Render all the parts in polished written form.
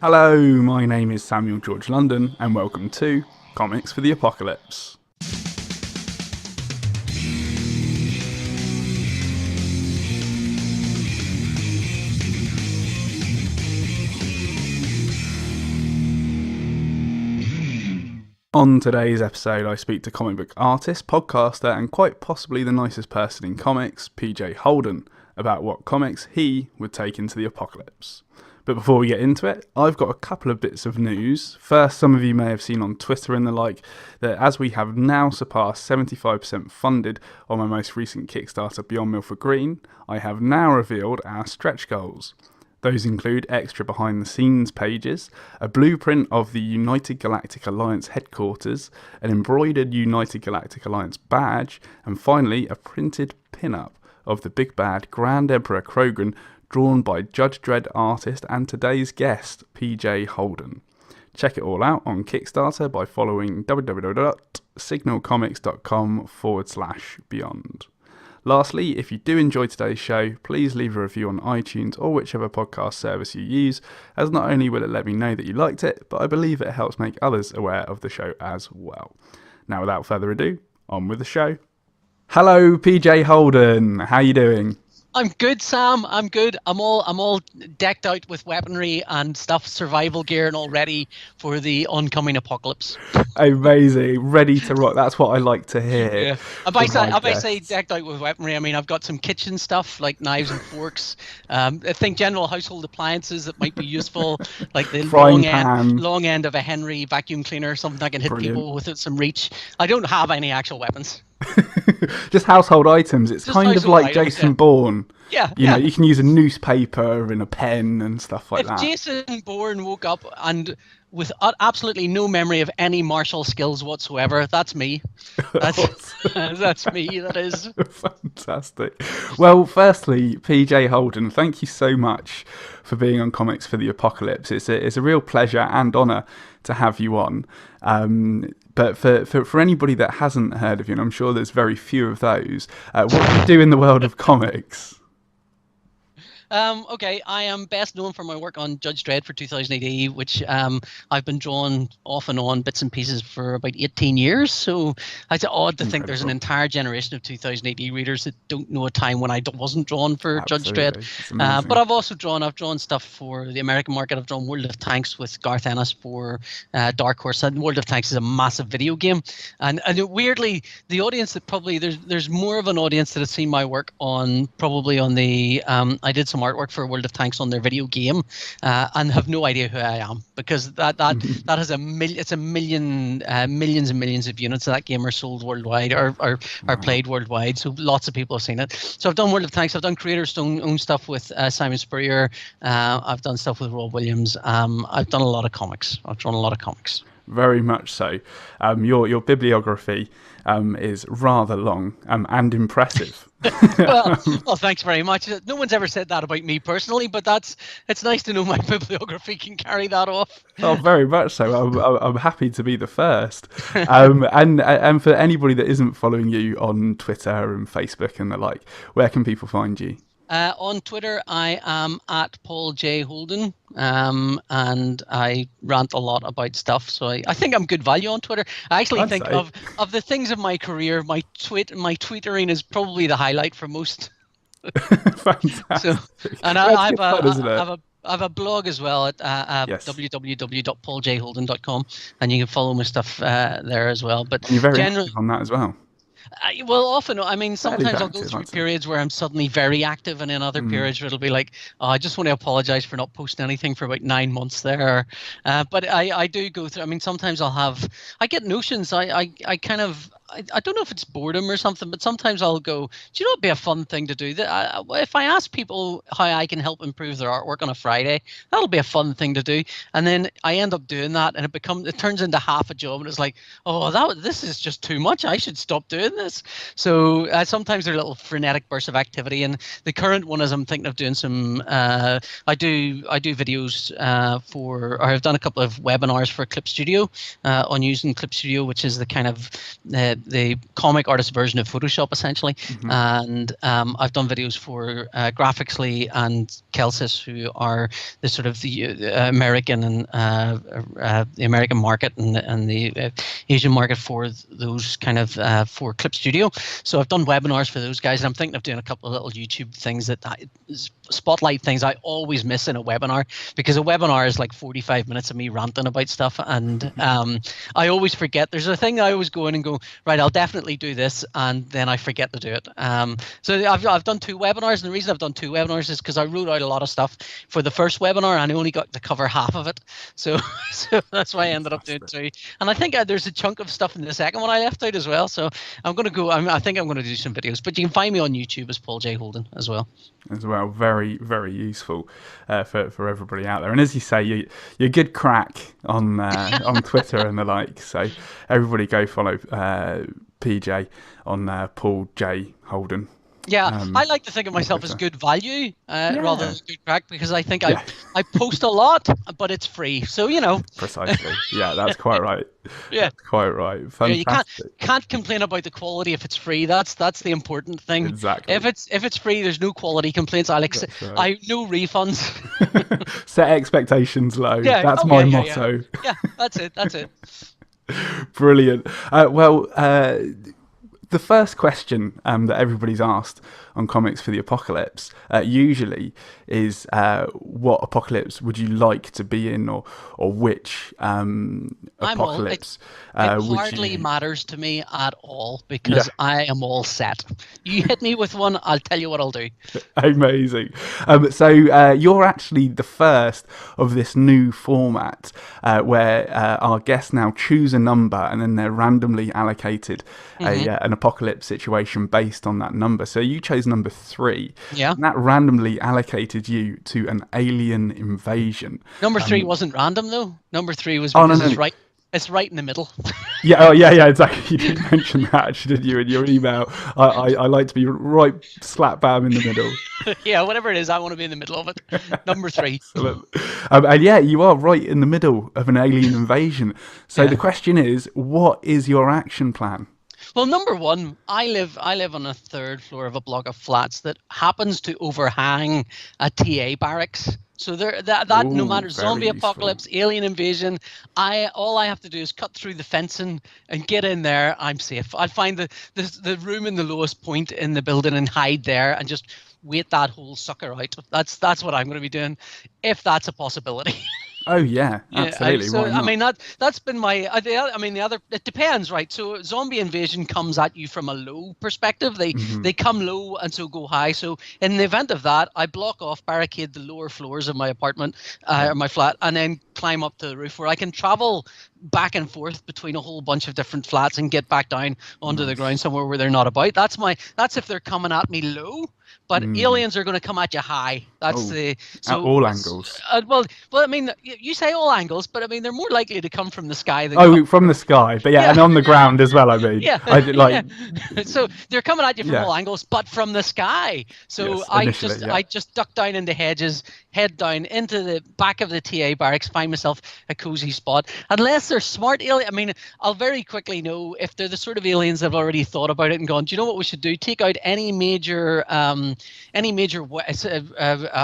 Hello, my name is Samuel George London, and welcome to Comics for the Apocalypse. On today's episode, I speak to comic book artist, podcaster, and quite possibly the nicest person in comics, PJ Holden, about what comics he would take into the apocalypse. But before we get into it, I've got a couple of bits of news. First, some of you may have seen on Twitter and the like that as we have now surpassed 75% funded on my most recent Kickstarter, Beyond Milford Green, I have now revealed our stretch goals. Those include extra behind-the-scenes pages, a blueprint of the United Galactic Alliance headquarters, an embroidered United Galactic Alliance badge, and finally a printed pin-up of the big bad Grand Emperor Krogan, drawn by Judge Dredd artist and today's guest, PJ Holden. Check it all out on Kickstarter by following www.signalcomics.com/beyond. Lastly, if you do enjoy today's show, please leave a review on iTunes or whichever podcast service you use, as not only will it let me know that you liked it, but I believe it helps make others aware of the show as well. Now, without further ado, on with the show. Hello, PJ Holden. How you doing? I'm good, Sam. I'm good. I'm all decked out with weaponry and stuff, survival gear, and all ready for the oncoming apocalypse. Amazing, ready to rock. That's what I like to hear. Yeah. If I say decked out with weaponry, I mean I've got some kitchen stuff like knives and forks. I think general household appliances that might be useful, like the long end of a Henry vacuum cleaner, something I can hit people with some reach. I don't have any actual weapons. Just household items. It's just kind of like items, Jason Bourne. Yeah. You know, you can use a newspaper and a pen and stuff like that. If Jason Bourne woke up and with absolutely no memory of any martial skills whatsoever, that's me. That's me, that is. Fantastic. Well, firstly, PJ Holden, thank you so much for being on Comics for the Apocalypse. It's a real pleasure and honour to have you on. But for anybody that hasn't heard of you, and I'm sure there's very few of those, what do you do in the world of comics? Okay, I am best known for my work on Judge Dredd for 2000 AD, which I've been drawing off and on bits and pieces for about 18 years. So it's odd to think there's an entire generation of 2000 AD readers that don't know a time when I wasn't drawn for Judge Dredd. But I've also drawn stuff for the American market. I've drawn World of Tanks with Garth Ennis for Dark Horse. And World of Tanks is a massive video game. And weirdly, the audience that probably there's more of an audience that has seen my work on the I did some artwork for World of Tanks on their video game and have no idea who I am, because that has millions and millions of units of that game are sold worldwide or played worldwide, so lots of people have seen it. So I've done World of Tanks, I've done Creator's own stuff with Simon Spurrier, I've done stuff with Rob Williams, I've done a lot of comics. I've drawn a lot of comics. Very much so. Your bibliography is rather long and impressive. well, thanks very much. No one's ever said that about me personally, but it's nice to know my bibliography can carry that off. Oh, very much so. I'm happy to be the first. And for anybody that isn't following you on Twitter and Facebook and the like, where can people find you? On Twitter, I am at Paul J. Holden, and I rant a lot about stuff. So I think I'm good value on Twitter. I actually think of the things of my career, my tweetering is probably the highlight for most. Fantastic. So, and I have a blog as well at www.pauljholden.com, and you can follow my stuff there as well. But and you're very active on that as well. Often, I mean, sometimes I'll go through periods where I'm suddenly very active, and in other periods where it'll be like, oh, I just want to apologize for not posting anything for about 9 months there. But I do go through, I mean, sometimes I get notions. I kind of, I don't know if it's boredom or something, but sometimes I'll go, do you know it'd be a fun thing to do? If I ask people how I can help improve their artwork on a Friday, that'll be a fun thing to do. And then I end up doing that, and it turns into half a job, and it's like, oh, this is just too much. I should stop doing this. So sometimes they're little frenetic bursts of activity, and the current one is I'm thinking of doing some. I do videos or I've done a couple of webinars for Clip Studio on using Clip Studio, which is the kind of the comic artist version of Photoshop essentially, and I've done videos for Graphically and Kelsis, who are the sort of the American and the American market and the Asian market for those kind of for Clip Studio. So I've done webinars for those guys, and I'm thinking of doing a couple of little YouTube things that spotlight things I always miss in a webinar, because a webinar is like 45 minutes of me ranting about stuff, and I always forget. There's a thing I always go in and go, right, I'll definitely do this, and then I forget to do it. So I've done 2 webinars, and the reason I've done 2 webinars is because I wrote out a lot of stuff for the first webinar and I only got to cover half of it, so that's why I ended up doing 2. And I think there's a chunk of stuff in the second one I left out as well, so I'm going to go, I think I'm going to do some videos, but you can find me on YouTube as Paul J. Holden as well. Very, very useful for everybody out there. And as you say, you're good crack on Twitter and the like. So everybody go follow PJ on Paul J. Holden. Yeah, I like to think of myself as good value rather than good crack, because I think I post a lot, but it's free. So, Precisely. Yeah, that's quite right. Yeah. That's quite right. Fantastic. Yeah, you can't complain about the quality if it's free. That's the important thing. Exactly. If it's free, there's no quality complaints. I no refunds. Set expectations low. Yeah. That's my motto. Yeah, that's it. Brilliant. The first question that everybody's asked on Comics for the Apocalypse usually is what apocalypse would you like to be in, or which apocalypse it hardly matters to me at all, because I am all set. You hit me with one, I'll tell you what I'll do. Amazing. So you're actually the first of this new format where our guests now choose a number and then they're randomly allocated an apocalypse situation based on that number. So you chose number 3. Yeah. And that randomly allocated you to an alien invasion. Number 3 wasn't random though. Number 3 was because it's right. It's right in the middle. Yeah, exactly. You did mention that, actually, didn't you, in your email? I like to be right slap bam in the middle. Yeah, whatever it is, I want to be in the middle of it. Number 3. And you are right in the middle of an alien invasion. So the question is, what is your action plan? Well, number 1, I live on a 3rd floor of a block of flats that happens to overhang a TA barracks. So no matter zombie apocalypse, alien invasion, all I have to do is cut through the fencing and get in there. I'm safe. I'll find the room in the lowest point in the building and hide there and just wait that whole sucker out. That's what I'm going to be doing, if that's a possibility. Oh yeah, absolutely. So I mean that's been my. The other, it depends, right? So zombie invasion comes at you from a low perspective. They come low and so go high. So in the event of that, I block off, barricade the lower floors of my apartment or my flat, and then climb up to the roof where I can travel back and forth between a whole bunch of different flats and get back down onto the ground somewhere where they're not about. That's if they're coming at me low. But aliens are going to come at you high. That's at all angles. Well, I mean, you say all angles, but I mean they're more likely to come from the sky than from the sky. But and on the ground as well. I mean, So they're coming at you from all angles, but from the sky. So I just duck down into hedges, head down into the back of the TA barracks, find myself a cozy spot. Unless they're smart aliens, I mean, I'll very quickly know if they're the sort of aliens that have already thought about it and gone, do you know what we should do? Take out any major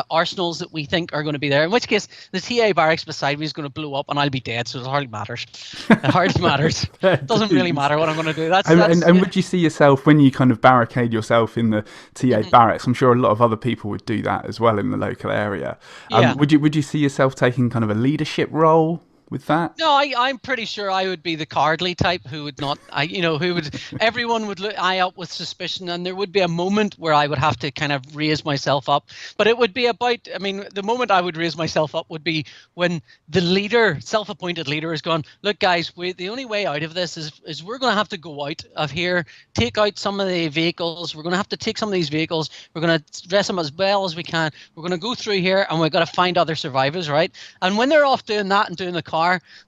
arsenals that we think are going to be there. In which case, the TA barracks beside me is going to blow up and I'll be dead. So it hardly matters. It hardly matters. It doesn't really matter what I'm going to do. And would you see yourself, when you kind of barricade yourself in the TA barracks? I'm sure a lot of other people would do that as well in the local area. Would you see yourself taking kind of a leadership role with that? No, I'm pretty sure I would be the cowardly type who would not, everyone would eye up with suspicion, and there would be a moment where I would have to kind of raise myself up. But it would be the moment I would raise myself up would be when the leader, self-appointed leader, is gone, look guys, the only way out of this is we're going to have to go out of here, take out some of the vehicles, we're going to have to take some of these vehicles, we're going to dress them as well as we can, we're going to go through here and we've got to find other survivors, right? And when they're off doing that and doing the car,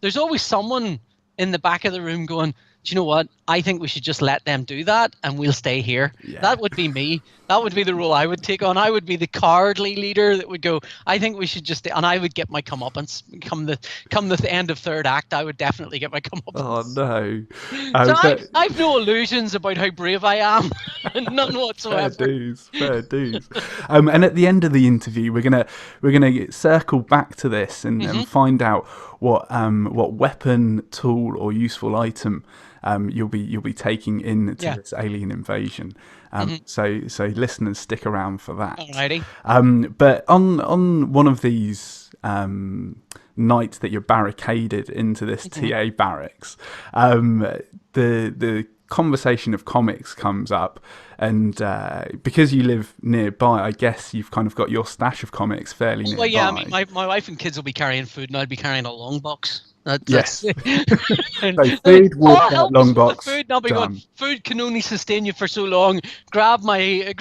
there's always someone in the back of the room going, do do you know what? I think we should just let them do that, and we'll stay here. Yeah. That would be me. That would be the role I would take on. I would be the cowardly leader that would go, I think we should just, and I would get my comeuppance. Come the end of third act, I would definitely get my comeuppance. Oh no! So I've no illusions about how brave I am, none whatsoever. Fair dues. And at the end of the interview, we're gonna circle back to this and find out what weapon, tool, or useful item you'll be taking into this alien invasion. So listeners, stick around for that. Alrighty. But on one of these nights that you're barricaded into this TA barracks, the conversation of comics comes up, and because you live nearby, I guess you've kind of got your stash of comics fairly nearby. Well, yeah, I mean, my wife and kids will be carrying food, and I'll be carrying a long box. Yes. So food, water, long box. Food, and I'll be going, food can only sustain you for so long. Grab my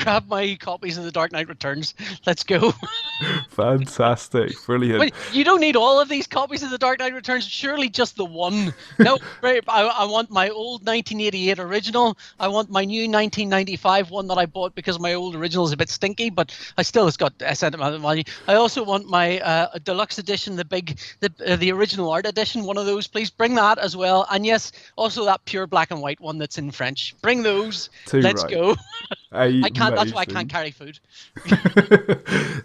copies of The Dark Knight Returns. Let's go. Fantastic, brilliant. Wait, you don't need all of these copies of The Dark Knight Returns. Surely just the one. No, right. I want my old 1988 original. I want my new 1995 one that I bought because my old original is a bit stinky, but it's got a sentimental value. I also want my deluxe edition, the original art edition. One of those, please bring that as well. And yes, also that pure black and white one that's in French. Bring those. Let's go. I can't. That's why I can't carry food.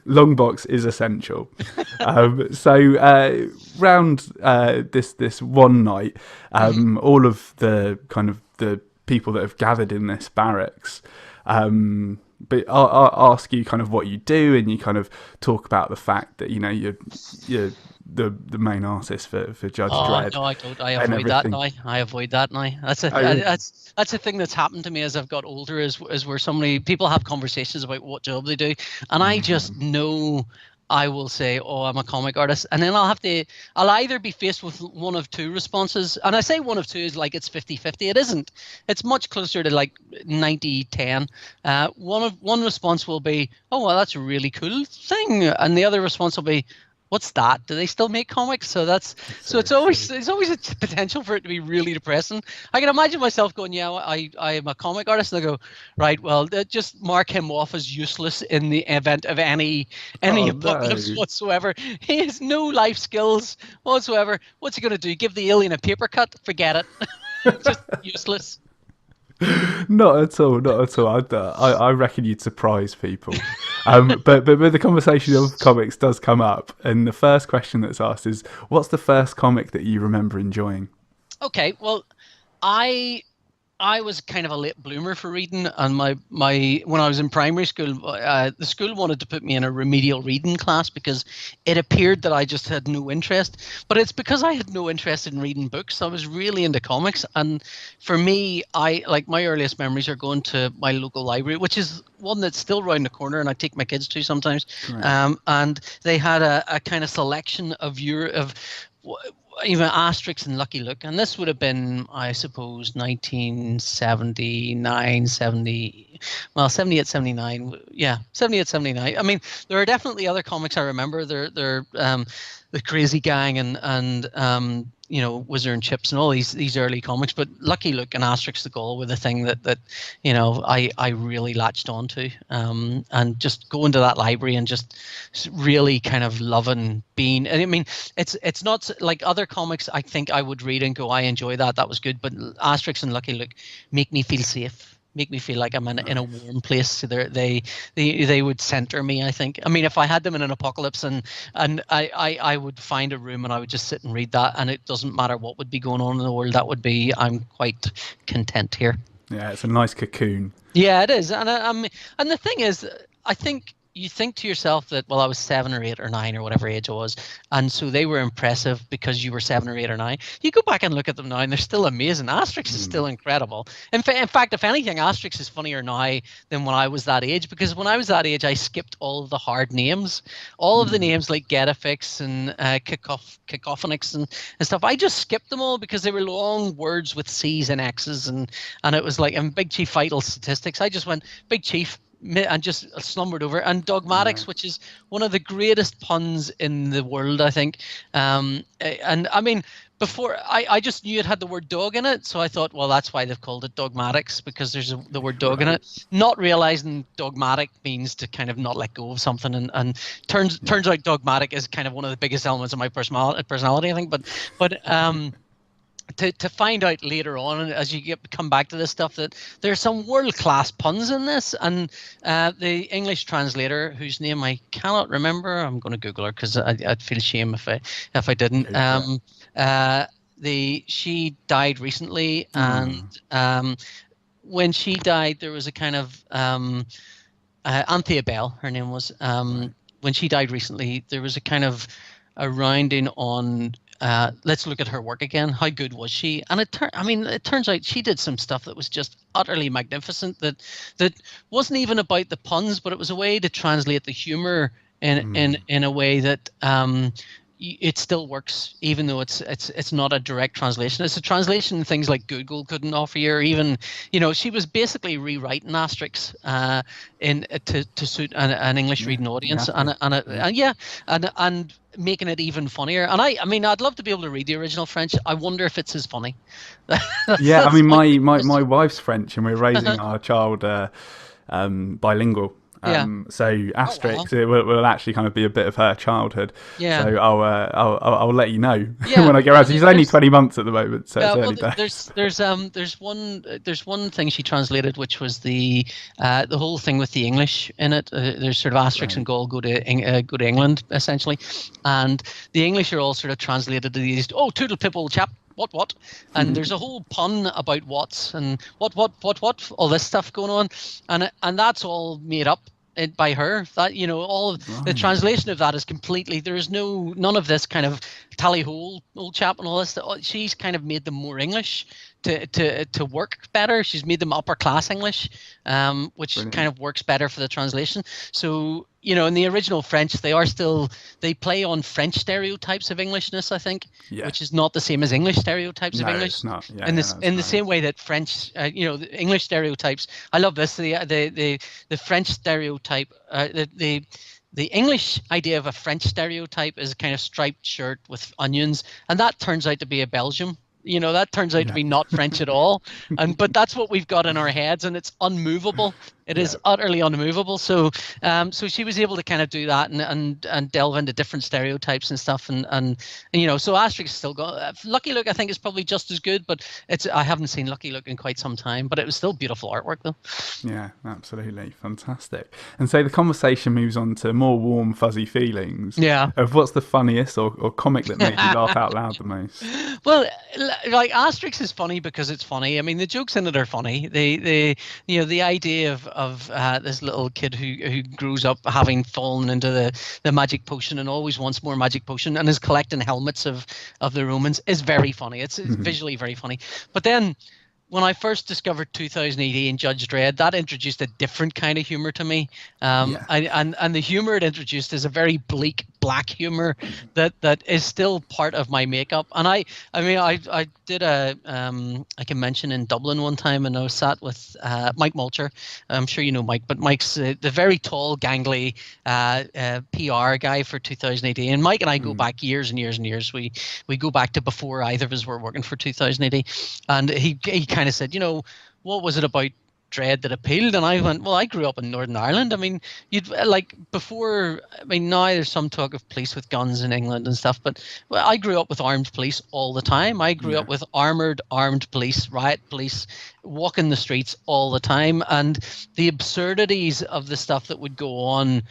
Long box is essential. So round this one night, all of the kind of the people that have gathered in this barracks. But I'll ask you kind of what you do, and you kind of talk about the fact that you're the main artist for Judge Dredd. No, I don't. I avoid that now. That's a thing that's happened to me as I've got older. Is where so many people have conversations about what job they do, and I just know. I will say, oh, I'm a comic artist. And then I'll either be faced with one of two responses. And I say one of two is like it's 50-50. It isn't. It's much closer to like 90-10. One response will be, oh, well, that's a really cool thing. And the other response will be, what's that? Do they still make comics? So it's always a potential for it to be really depressing. I can imagine myself going, yeah, I am a comic artist, and I go, right, well, just mark him off as useless in the event of any apocalypse whatsoever. He has no life skills whatsoever. What's he going to do? Give the alien a paper cut? Forget it. Just useless. Not at all. I reckon you'd surprise people. But the conversation of comics does come up, and the first question that's asked is, what's the first comic that you remember enjoying? Okay, well, I was kind of a late bloomer for reading, and my when I was in primary school, the school wanted to put me in a remedial reading class because it appeared that I just had no interest. But it's because I had no interest in reading books. I was really into comics, and for me, my earliest memories are going to my local library, which is one that's still round the corner, and I take my kids to sometimes. Right. And they had a kind of selection of even Asterix and Lucky Luke, and this would have been, I suppose, 1979, 78, 79. Yeah, 78, 79. I mean, there are definitely other comics I remember. They're the Crazy Gang and Wizard and Chips and all these early comics. But Lucky Luke and Asterix the Gaul were the thing that I really latched onto. And just going to that library and just really kind of loving being. And I mean, it's not like other comics. I think I would read and go, I enjoy that. That was good. But Asterix and Lucky Luke make me feel safe. Make me feel like I'm in a warm place. So they would center me, I think. I mean, if I had them in an apocalypse and I would find a room and I would just sit and read that, and it doesn't matter what would be going on in the world, I'm quite content here. Yeah, it's a nice cocoon. Yeah, it is. And the thing is, I think you think to yourself that, well, I was 7 or 8 or 9 or whatever age I was, and so they were impressive because you were 7 or 8 or 9. You go back and look at them now, and they're still amazing. Asterix is still incredible. In fact, if anything, Asterix is funnier now than when I was that age, because when I was that age, I skipped all of the hard names, all of the names like Getafix and Cacophonix and stuff. I just skipped them all because they were long words with C's and X's, and it was like, and Big Chief Vital Statistics. I just went, Big Chief, and just slumbered over. And dogmatics, which is one of the greatest puns in the world, I think. And I mean, before I just knew it had the word dog in it, so I thought, well, that's why they've called it dogmatics, because there's the word dog in it. Not realizing dogmatic means to kind of not let go of something, and turns out dogmatic is kind of one of the biggest elements of my personality, I think. But to find out later on, as you come back to this stuff, that there's some world-class puns in this, and the English translator, whose name I cannot remember, I'm going to Google her because I'd feel shame if I didn't. She died recently, and when she died, there was a kind of Anthea Bell, her name was. When she died recently, there was a kind of a rounding on. Let's look at her work again. How good was she? And it turns out she did some stuff that was just utterly magnificent. That wasn't even about the puns, but it was a way to translate the humor in a way that it still works, even though it's not a direct translation. It's a translation things like Google couldn't offer you, or even, she was basically rewriting asterisks to suit an English reading audience, and making it even funnier. And I mean, I'd love to be able to read the original French. I wonder if it's as funny. Yeah, I mean, my wife's French, and we're raising our child bilingual. So asterisks, it will actually kind of be a bit of her childhood. Yeah. So I'll let you know when I get around. She's only 20 months at the moment, so it's early days. There's one thing she translated, which was the whole thing with the English in it. There's sort of asterisks and go to England essentially, and the English are all sort of translated to these toodle pip old chap. What? And there's a whole pun about what's and what, all this stuff going on, and that's all made up by her. That all of the translation of that is completely. There is none of this kind of tally-ho old chap and all this. She's kind of made them more English to work better. She's made them upper class English, which kind of works better for the translation. So in the original French, they play on French stereotypes of Englishness, I think, which is not the same as English stereotypes of English. It's not. In the same way that French, the English stereotypes. I love this. The French stereotype. The English idea of a French stereotype is a kind of striped shirt with onions, and that turns out to be a Belgium. That turns out to be not French at all, but that's what we've got in our heads, and it's unmovable. It is utterly unmovable. So she was able to kind of do that and delve into different stereotypes and stuff, and so Asterix still got Lucky Luke. I think is probably just as good, but I haven't seen Lucky Luke in quite some time, but it was still beautiful artwork though. Yeah, absolutely fantastic. And so the conversation moves on to more warm, fuzzy feelings. Yeah. Of what's the funniest or comic that made you laugh out loud the most? Well, like Asterix is funny because it's funny. I mean, the jokes in it are funny. The idea of this little kid who grows up having fallen into the magic potion and always wants more magic potion and is collecting helmets of the Romans is very funny. It's visually very funny. But then when I first discovered 2000 AD and Judge Dredd, that introduced a different kind of humor to me. And the humor it introduced is a very bleak black humor that is still part of my makeup. And I did I can mention in Dublin one time, and I was sat with Mike Mulcher. I'm sure you know Mike, but Mike's the very tall, gangly PR guy for 2000 AD. And Mike and I go back years and years and years. We go back to before either of us were working for 2000 AD. And he kind of said, what was it about Dread that appealed? And I went, well, I grew up in Northern Ireland. I mean, now there's some talk of police with guns in England and stuff, but I grew up with armed police all the time. I grew up with armed police, riot police, walking the streets all the time, and the absurdities of the stuff that would go on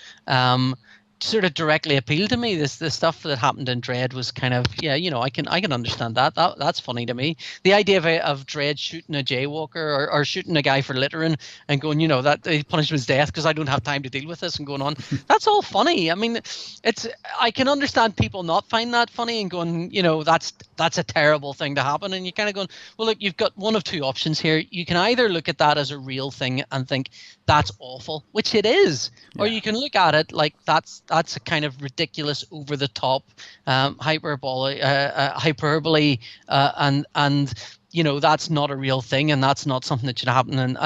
sort of directly appealed to me. The stuff that happened in Dread was kind of I can understand that. That's funny to me. The idea of Dread shooting a jaywalker or shooting a guy for littering and going, that the punishment's death because I don't have time to deal with this, and going on. That's all funny. I mean, I can understand people not find that funny and going, that's a terrible thing to happen, and you kind of going, well, look, you've got one of two options here. You can either look at that as a real thing and think that's awful, which it is, or you can look at it like that's a kind of ridiculous, over the top hyperbole, and that's not a real thing, and that's not something that should happen.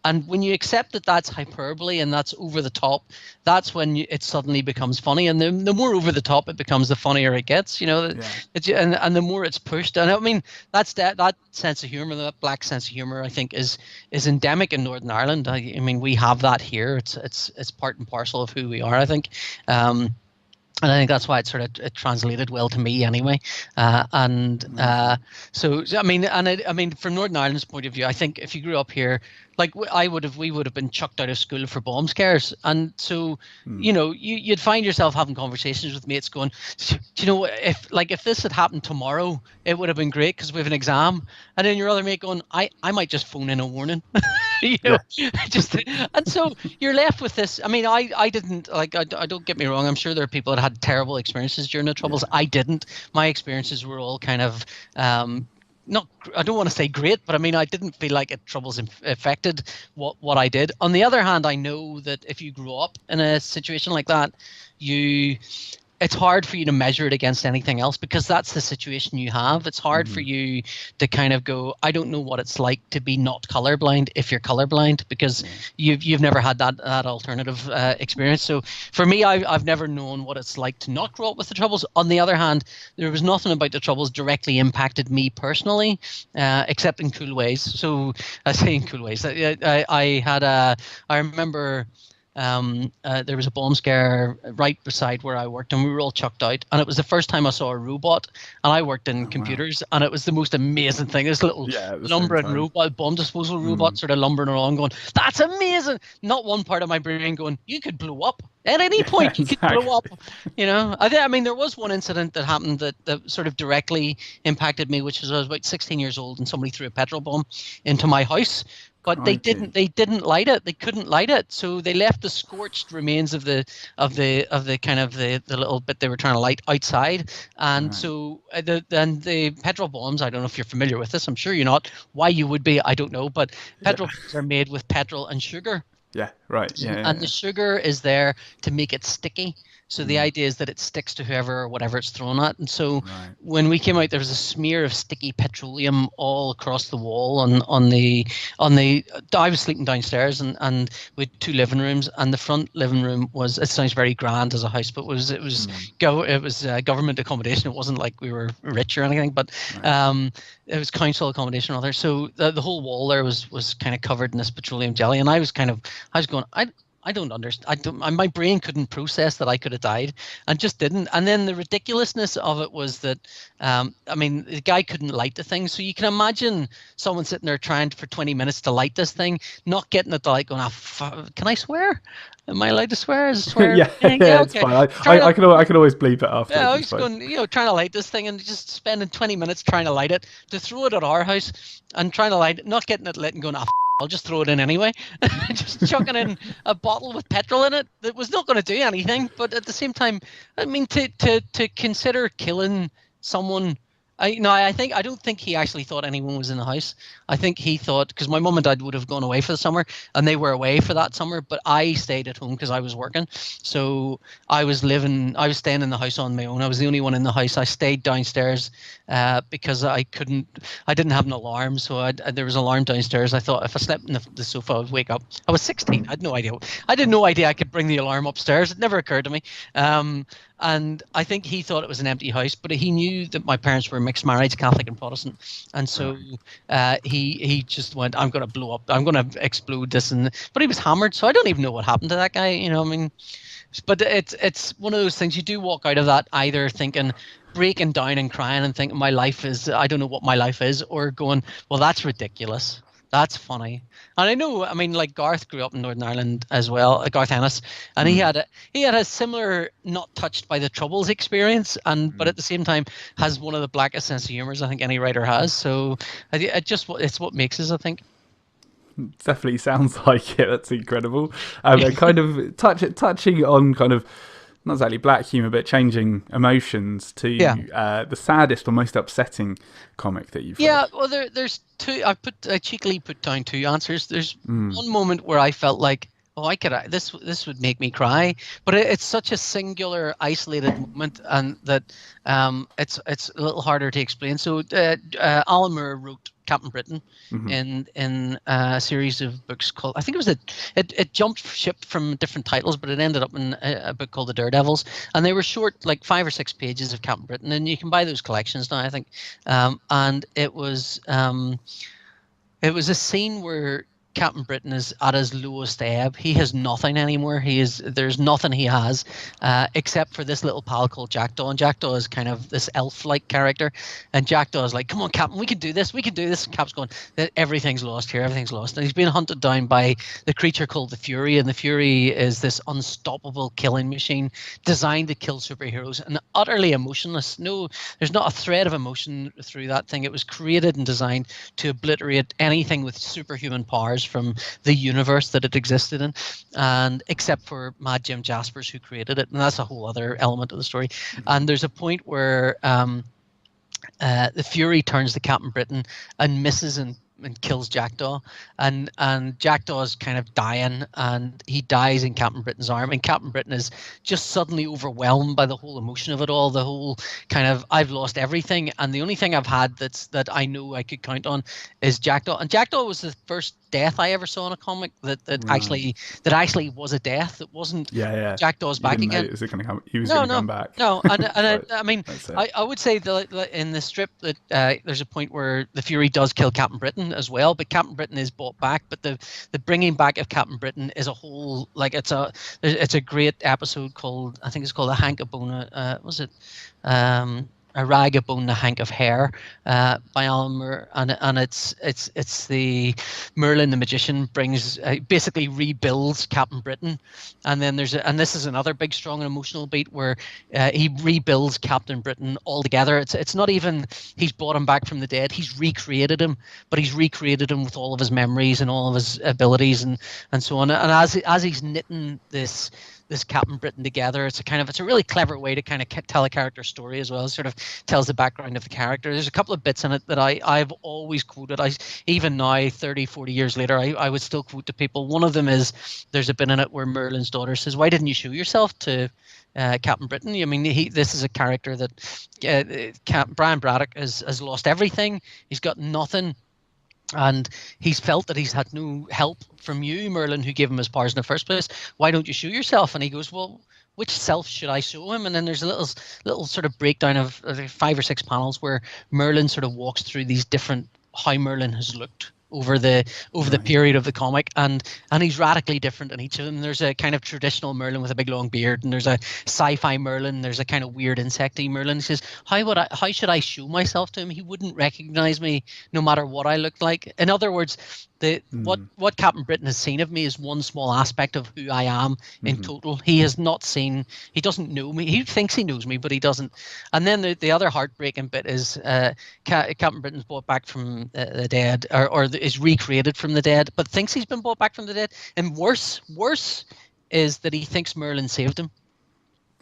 And when you accept that that's hyperbole and that's over the top, that's when it suddenly becomes funny. And the more over the top it becomes, the funnier it gets. And the more it's pushed. And I mean, that sense of humor, that black sense of humor, I think is endemic in Northern Ireland. I mean, we have that here. It's part and parcel of who we are, I think. And I think that's why it translated well to me anyway. So I mean, from Northern Ireland's point of view, I think if you grew up here, like we would have been chucked out of school for bomb scares, and so you'd find yourself having conversations with mates going, do you know, if this had happened tomorrow, it would have been great because we have an exam, and then your other mate going, I might just phone in a warning. And so you're left with this. I mean, I didn't I don't get me wrong. I'm sure there are people that had terrible experiences during the Troubles. I didn't. My experiences were all kind of not. I don't want to say great, but I mean, I didn't feel like Troubles affected what I did. On the other hand, I know that if you grew up in a situation like that, it's hard for you to measure it against anything else because that's the situation you have. It's hard for you to kind of go, I don't know what it's like to be not colorblind if you're colorblind because you've never had that alternative experience. So for me, I've never known what it's like to not grow up with the Troubles. On the other hand, there was nothing about the Troubles directly impacted me personally, except in cool ways. So I say in cool ways. I remember there was a bomb scare right beside where I worked, and we were all chucked out. And it was the first time I saw a robot, and I worked in computers, and it was the most amazing thing. This little lumbering robot, bomb disposal robot, sort of lumbering along, going, "That's amazing!" Not one part of my brain going, "You could blow up at any point. You could blow up." I mean, there was one incident that happened that sort of directly impacted me, which was I was about 16 years old, and somebody threw a petrol bomb into my house. But they didn't light it. They couldn't light it, so they left the scorched remains of the kind of the little bit they were trying to light outside. And so the petrol bombs. I don't know if you're familiar with this. I'm sure you're not. Why you would be, I don't know. But petrol bombs are made with petrol and sugar. Yeah, right. Yeah, and the sugar is there to make it sticky. So the idea is that it sticks to whoever or whatever it's thrown at. And so when we came out, there was a smear of sticky petroleum all across the wall on the. I was sleeping downstairs and we had two living rooms, and the front living room was. It sounds very grand as a house, but it was government accommodation. It wasn't like we were rich or anything, but it was council accommodation rather. So the whole wall there was kind of covered in this petroleum jelly, and I was going, I don't understand. My brain couldn't process that I could have died, and just didn't. And then the ridiculousness of it was that, I mean, the guy couldn't light the thing. So you can imagine someone sitting there trying for 20 minutes to light this thing, not getting it to light, going, can I swear? Am I allowed to swear? Is swear? yeah, it's fine. I can always bleep it after. Yeah, I was going, trying to light this thing and just spending 20 minutes trying to light it, to throw it at our house and trying to light it, not getting it lit and going, I'll just throw it in anyway. Just chucking in a bottle with petrol in it that was not going to do anything. But at the same time, I mean, to consider killing someone. I don't think he actually thought anyone was in the house. I think he thought, because my mum and dad would have gone away for the summer, and they were away for that summer, but I stayed at home because I was working. So I was staying in the house on my own. I was the only one in the house. I stayed downstairs because I didn't have an alarm. So there was an alarm downstairs. I thought if I slept in the sofa, I would wake up. I was 16. I had no idea. I had no idea I could bring the alarm upstairs. It never occurred to me. And I think he thought it was an empty house, but he knew that my parents were mixed marriage, Catholic and Protestant. And so he just went, I'm going to blow up. I'm going to explode this. But he was hammered, so I don't even know what happened to that guy. I mean, but it's one of those things. You do walk out of that either thinking, breaking down and crying and thinking I don't know what my life is, or going, well, that's ridiculous. That's funny. And I know, I mean, like Garth grew up in Northern Ireland as well, Garth Ennis, and he had a similar not touched by the Troubles experience, but at the same time has one of the blackest sense of humors I think any writer has. So it's what makes us, I think. Definitely sounds like it. That's incredible. Kind of touching on kind of not exactly black humor, but changing emotions to the saddest or most upsetting comic that you've read. Well, there's two. I cheekily put down two answers. There's one moment where I felt like Oh, I could. This would make me cry. But it's such a singular, isolated moment, and that it's a little harder to explain. So, Alan Moore wrote Captain Britain Hmm. in a series of books called. I think it was it jumped ship from different titles, but it ended up in a book called The Daredevils, and they were short, like 5 or 6 pages of Captain Britain, and you can buy those collections now, I think. And it was a scene where Captain Britain is at his lowest ebb. He has nothing anymore. There's nothing he has, except for this little pal called Jackdaw. And Jackdaw is kind of this elf-like character. And Jackdaw is like, "Come on, Captain, we can do this. We can do this." And Cap's going, "Everything's lost here. Everything's lost." And he's being hunted down by the creature called the Fury. And the Fury is this unstoppable killing machine designed to kill superheroes and utterly emotionless. No, there's not a thread of emotion through that thing. It was created and designed to obliterate anything with superhuman powers from the universe that it existed in, and except for Mad Jim Jaspers, who created it, and that's a whole other element of the story. And there's a point where the Fury turns to Captain Britain and misses and kills Jackdaw, and Jackdaw is kind of dying, and he dies in Captain Britain's arm, and Captain Britain is just suddenly overwhelmed by the whole emotion of it all, the whole kind of, I've lost everything, and the only thing I've had that I know I could count on is Jackdaw. And Jackdaw was the first death I ever saw in a comic that Right. actually was a death. It wasn't Yeah. Jackdaw's You back didn't know again. it was going to come. He was No, going to no, come back. no. And It's like, I mean, that's it. I would say that in the strip that there's a point where the Fury does kill Captain Britain as well, but Captain Britain is brought back. But the bringing back of Captain Britain is a whole, like, it's a great episode called, I think it's called A Hank of Bone. Was it? A Rag of Bone, a Hank of Hair, by Alan Moore, and it's the Merlin the magician brings, basically rebuilds Captain Britain, and then and this is another big, strong and emotional beat where he rebuilds Captain Britain altogether. It's not even he's brought him back from the dead; he's recreated him, but he's recreated him with all of his memories and all of his abilities and so on. And as he's knitting this Captain Britain together, it's a really clever way to kind of tell a character story as well. It sort of tells the background of the character. There's a couple of bits in it that I've always quoted. Even now, 30, 40 years later, I would still quote to people. One of them is, there's a bit in it where Merlin's daughter says, "Why didn't you show yourself to Captain Britain?" I mean, this is a character that Brian Braddock has lost everything. He's got nothing. And he's felt that he's had no help from you, Merlin, who gave him his powers in the first place. Why don't you show yourself? And he goes, "Well, which self should I show him?" And then there's a little sort of breakdown of 5 or 6 panels where Merlin sort of walks through these different, how Merlin has looked over the Right. period of the comic, and he's radically different in each of them. There's a kind of traditional Merlin with a big long beard, and there's a sci-fi Merlin, there's a kind of weird insecty Merlin. He says, how should I show myself to him? He wouldn't recognize me no matter what I looked like. In other words, Mm. what Captain Britain has seen of me is one small aspect of who I am in Hmm. total. He has not seen, he doesn't know me. He thinks he knows me, but he doesn't. And then the other heartbreaking bit is Captain Britain's brought back from the dead, or is recreated from the dead, but thinks he's been brought back from the dead. And worse is that he thinks Merlin saved him.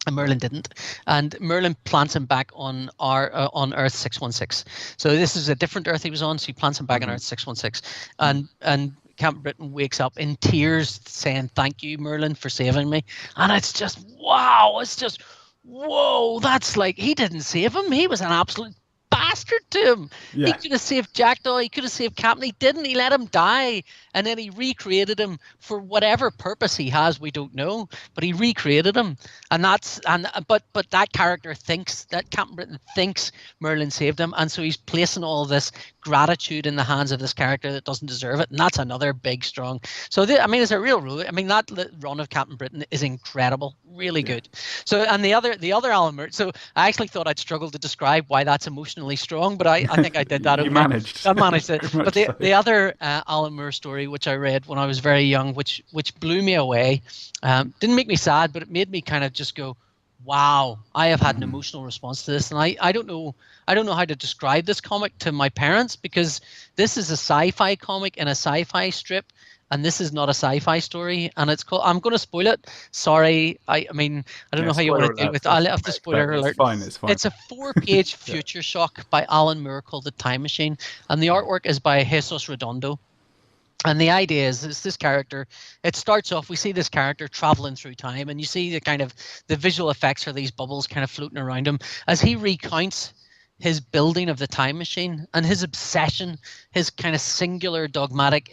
And Merlin didn't, and Merlin plants him back on Earth 616. So this is a different Earth he was on. So he plants him back on Hmm. Earth 616, and Captain Britain wakes up in tears, saying, "Thank you, Merlin, for saving me." And it's just wow! It's just whoa! That's like, he didn't save him. He was an absolute bastard to him. He Yeah. could have saved Jackdaw. He could have saved Captain. He didn't. He let him die, and then he recreated him for whatever purpose he has. We don't know, but he recreated him. But that character thinks, that Captain Britain thinks Merlin saved him, and so he's placing all this gratitude in the hands of this character that doesn't deserve it, and that's another big strong. So I mean, it's a real rule. I mean, that run of Captain Britain is incredible, really Yeah. good. So, and the other element. So I actually thought I'd struggle to describe why that's emotionally strong, but I think I did that You okay. managed. I managed it. Very But much so. the other Alan Moore story, which I read when I was very young, which blew me away, didn't make me sad, but it made me kind of just go, "Wow, I have had an Mhm. emotional response to this." And I don't know how to describe this comic to my parents, because this is a sci-fi comic in a sci-fi strip, and this is not a sci-fi story. And it's called, I'm going to spoil it. Sorry, I mean, I don't Yeah, know how you want spoiler to deal alert with for it. this I'll have to comic, but spoiler it's alert. fine. It's fine. It's a 4-page Yeah. Future Shock by Alan Moore called The Time Machine, and the artwork is by Jesus Redondo. And the idea is this character, it starts off, we see this character traveling through time, and you see the kind of the visual effects are these bubbles kind of floating around him as he recounts his building of the time machine and his obsession, his kind of singular dogmatic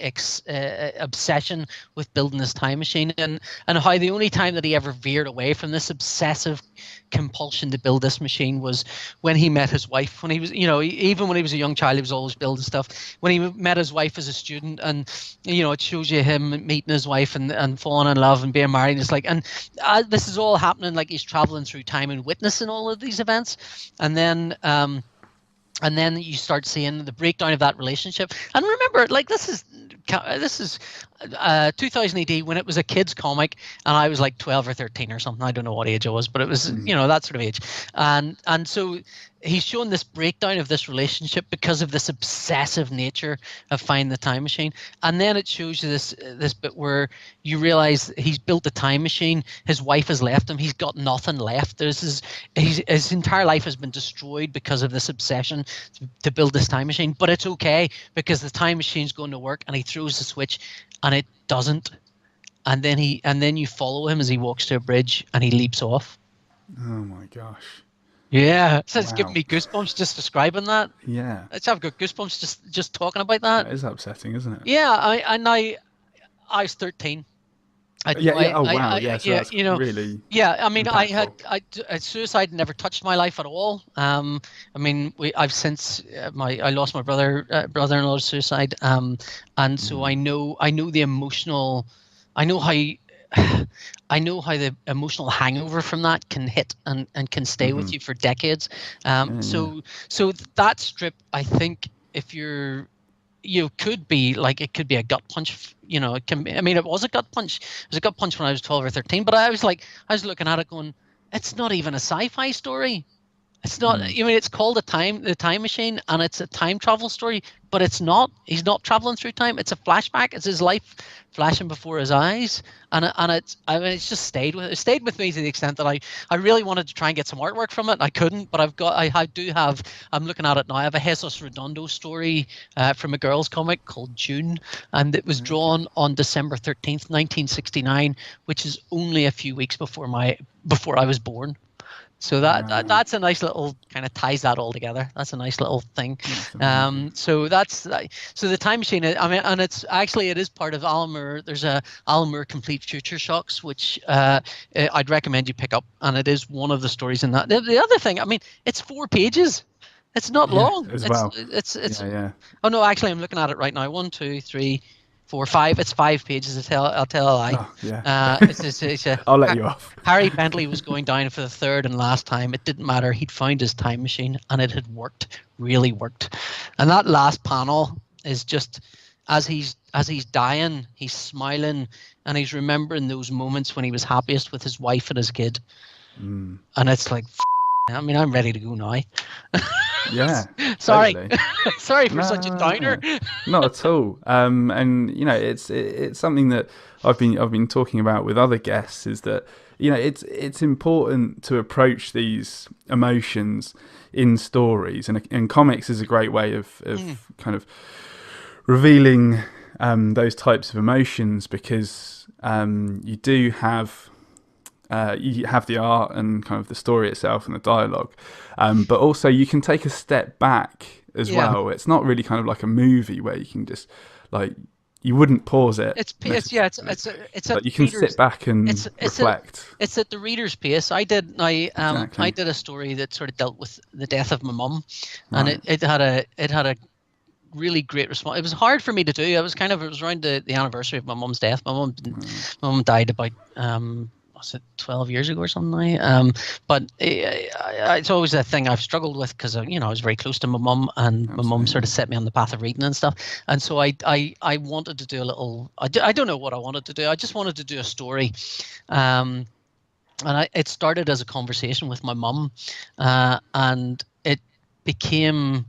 obsession with building this time machine, and how the only time that he ever veered away from this obsessive compulsion to build this machine was when he met his wife. When he was, even when he was a young child, he was always building stuff. When he met his wife as a student, and it shows you him meeting his wife and falling in love and being married. It's like, and this is all happening like he's traveling through time and witnessing all of these events, and then you start seeing the breakdown of that relationship. And remember, like this is 2000 AD when it was a kid's comic, and I was like 12 or 13 or something. I don't know what age I was, but it was that sort of age. And so he's showing this breakdown of this relationship because of this obsessive nature of finding the time machine. And then it shows you this bit where you realize he's built the time machine. His wife has left him. He's got nothing left. His entire life has been destroyed because of this obsession to build this time machine. But it's okay because the time machine's going to work, and he throws the switch and it doesn't. And then you follow him as he walks to a bridge and he leaps off. Oh my gosh. Yeah, so it's giving me goosebumps just describing that. Yeah, I've got goosebumps just talking about that. That is upsetting, isn't it? Yeah, I was 13. Oh wow! Yeah, so that's really. Yeah, I mean, impactful. Suicide never touched my life at all. I mean, I've since I lost my brother-in-law to suicide. And so I know the emotional. I know how the emotional hangover from that can hit and can stay with you for decades. So that strip, I think, if could be like, it could be a gut punch. It can be. I mean, it was a gut punch. It was a gut punch when I was 12 or 13. But I was looking at it going, it's not even a sci-fi story. It's not. I mean, it's called the time machine, and it's a time travel story, but it's not. He's not traveling through time. It's a flashback. It's his life flashing before his eyes, and it's just stayed with me to the extent that I really wanted to try and get some artwork from it. I couldn't, but I'm looking at it now. I have a Jesus Redondo story from a girl's comic called June, and it was drawn on December 13th, 1969, which is only a few weeks before I was born. So that's a nice little kind of ties that all together. That's a nice little thing. So the time machine. I mean, and it is part of Alan Moore. There's a Alan Moore Complete Future Shocks, which I'd recommend you pick up, and it is one of the stories in that. The other thing, I mean, it's 4 pages. It's not long. It's Oh no, actually, I'm looking at it right now. 1, 2, 3, 4, 5. It's 5 pages. I'll tell a lie. Oh, yeah. I'll let you off. Harry Bentley was going down for the third and last time. It didn't matter. He'd found his time machine, and it had worked, really worked. And that last panel is just as he's dying, he's smiling, and he's remembering those moments when he was happiest with his wife and his kid. And it's like, I mean, I'm ready to go now. Yeah. Sorry. Totally. Sorry for such a downer. Not at all. And it's something that I've been talking about with other guests, is that it's important to approach these emotions in stories, and comics is a great way of kind of revealing those types of emotions, because you do have. You have the art and kind of the story itself and the dialogue, but also you can take a step back as well. It's not really kind of like a movie where you can just you wouldn't pause it. It's but you can sit back and reflect. It's at the reader's pace. I did a story that sort of dealt with the death of my mum, and it had a really great response. It was hard for me to do. It was around the anniversary of my mum's death. My mum died about was it 12 years ago or something? But it's always a thing I've struggled with, because I was very close to my mum, and my mum sort of set me on the path of reading and stuff. And so I wanted to do a little. I don't know what I wanted to do. I just wanted to do a story, and it started as a conversation with my mum, and it became,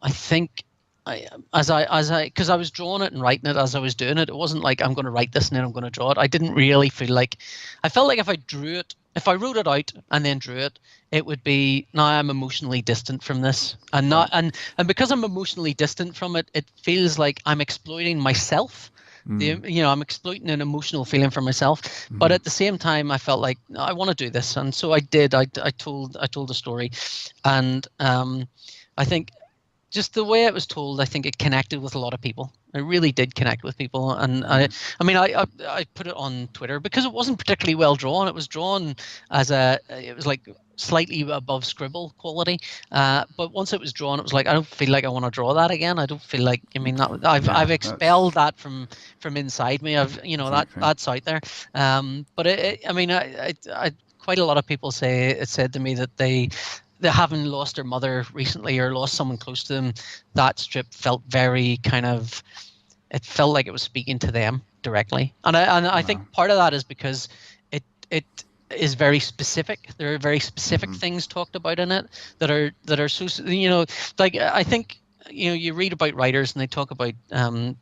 I think. Because I was drawing it and writing it as I was doing it. It wasn't like I'm going to write this and then I'm going to draw it. I didn't really feel like. I felt like if I drew it, if I wrote it out and then drew it, it would be, now I'm emotionally distant from this, and not and because I'm emotionally distant from it, it feels like I'm exploiting myself. I'm exploiting an emotional feeling for myself, but at the same time, I felt like I want to do this, and so I did. I told a story, and I think just the way it was told, I think it connected with a lot of people. It really did connect with people, and I put it on Twitter because it wasn't particularly well drawn. It was drawn it was like slightly above scribble quality, but once it was drawn, it was like, I don't feel like I want to draw that again. I don't feel like, I've expelled that from inside me. That's out there. But quite a lot of people said to me that they having lost their mother recently or lost someone close to them, that strip felt very it felt like it was speaking to them directly. And I think part of that is because it is very specific. There are very specific things talked about in it that are so, like, I think, you read about writers and they talk about,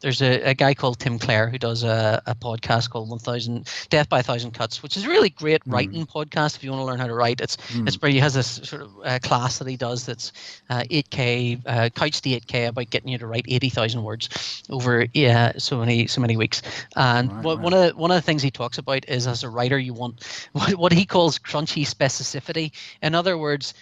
there's a guy called Tim Clare who does a podcast called 1000 Death by 1000 Cuts, which is a really great writing podcast if you want to learn how to write. It's where he has this sort of class that he does that's 8K, couched to 8K, about getting you to write 80,000 words over so many weeks. And one of the things he talks about is, as a writer, you want what he calls crunchy specificity. In other words,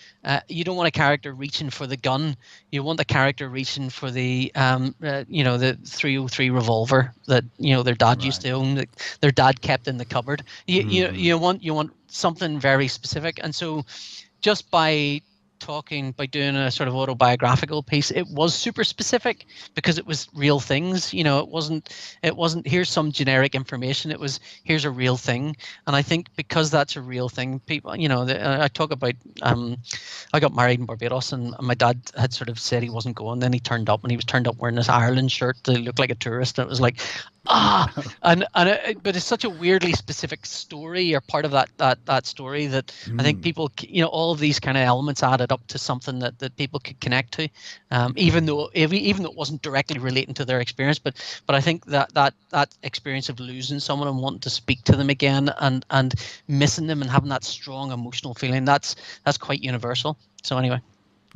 you don't want a character reaching for the gun. You want the character reaching for the the 303 revolver that their dad used to own, that their dad kept in the cupboard. You want something very specific, and so just by doing a sort of autobiographical piece, it was super specific because it was real things. It wasn't here's some generic information. It was, here's a real thing. And I think because that's a real thing, people, I talk about, I got married in Barbados, and my dad had sort of said he wasn't going. Then he turned up, and he was turned up wearing this Ireland shirt to look like a tourist. And it was like, but it's such a weirdly specific story, or part of that story, that I think people, all of these kind of elements added up to something that people could connect to, even though it wasn't directly relating to their experience. But I think that experience of losing someone and wanting to speak to them again, and missing them and having that strong emotional feeling, that's quite universal. So anyway.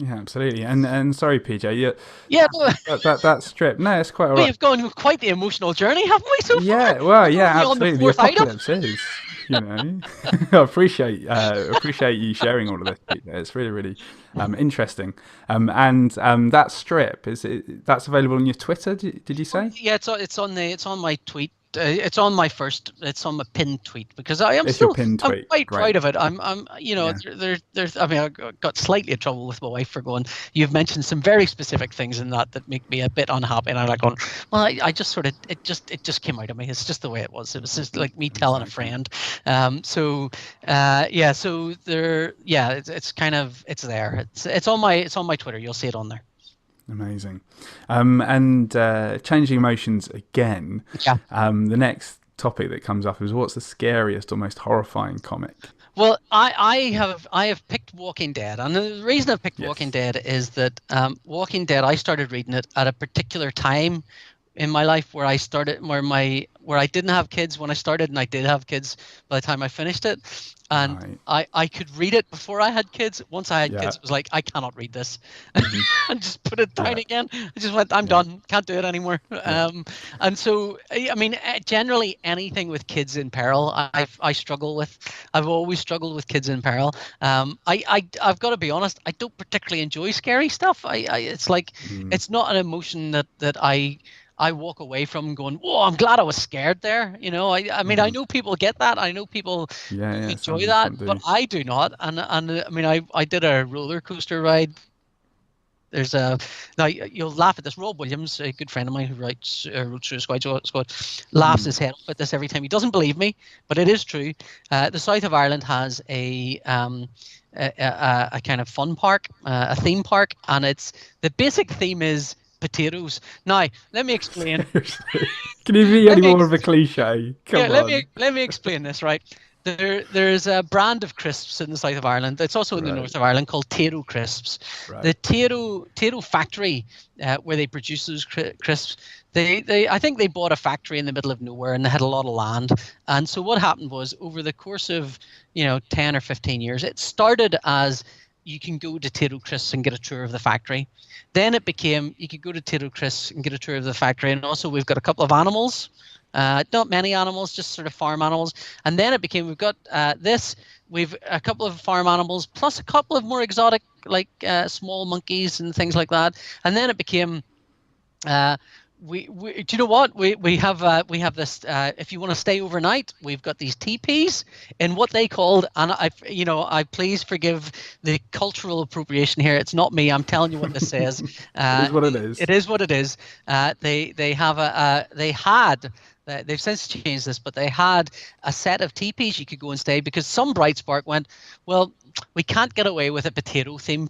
Yeah, absolutely. And sorry, PJ. Yeah. That strip. No, it's quite alright. We've gone quite the emotional journey, haven't we? So yeah. far? Well, yeah, absolutely. The Apocalypse is. I appreciate you sharing all of this, PJ. It's really, really interesting. And that strip that's available on your Twitter. Did you say? Yeah, it's on my tweet. It's on my pinned tweet, because I'm quite proud of it. There's I got slightly in trouble with my wife for going, you've mentioned some very specific things in that make me a bit unhappy, and I'm like going, well, I just sort of, it just came out of me. It's just the way it was. It was just like me telling a friend. So there, it's kind of, it's there. It's on my Twitter. You'll see it on there. Amazing. And changing emotions again. Yeah. The next topic that comes up is, what's the scariest or most horrifying comic? Well, I have picked Walking Dead, and the reason I've picked Walking Dead is that Walking Dead, I started reading it at a particular time in my life where I didn't have kids when I started, and I did have kids by the time I finished it. And I could read it before I had kids. Once I had kids, it was like, I cannot read this, and just put it down again. I just went, I'm done, can't do it anymore. And so, generally anything with kids in peril, I struggle with. I've always struggled with kids in peril. I've got to be honest, I don't particularly enjoy scary stuff. It's like, it's not an emotion that I walk away from going, oh, I'm glad I was scared there. I know people get that. I know people enjoy that, but I do not. And I did a roller coaster ride. There's now you'll laugh at this. Rob Williams, a good friend of mine who wrote Suicide Squad, laughs his head off at this every time. He doesn't believe me, but it is true. The south of Ireland has a kind of fun park, a theme park, and the basic theme is potatoes. Now, let me explain. Can you be any more of a cliche? Come on. Let me explain this, right? There's a brand of crisps in the south of Ireland. It's also in the north of Ireland, called Taro Crisps. Right. The Taro factory, where they produce those crisps, I think they bought a factory in the middle of nowhere and they had a lot of land. And so what happened was over the course of, 10 or 15 years, it started as you can go to Tito Chris and get a tour of the factory. Then it became you could go to Tito Chris and get a tour of the factory. And also we've got a couple of animals, not many animals, just sort of farm animals. And then it became we've got we've a couple of farm animals plus a couple of more exotic like small monkeys and things like that. And then it became we do you know what we have this if you want to stay overnight, we've got these teepees in what they called, and I please forgive the cultural appropriation here, it's not me, I'm telling you what this says. It is what it is. It is what it is. They had they've since changed this, but they had a set of teepees you could go and stay because some bright spark went, well, we can't get away with a potato themed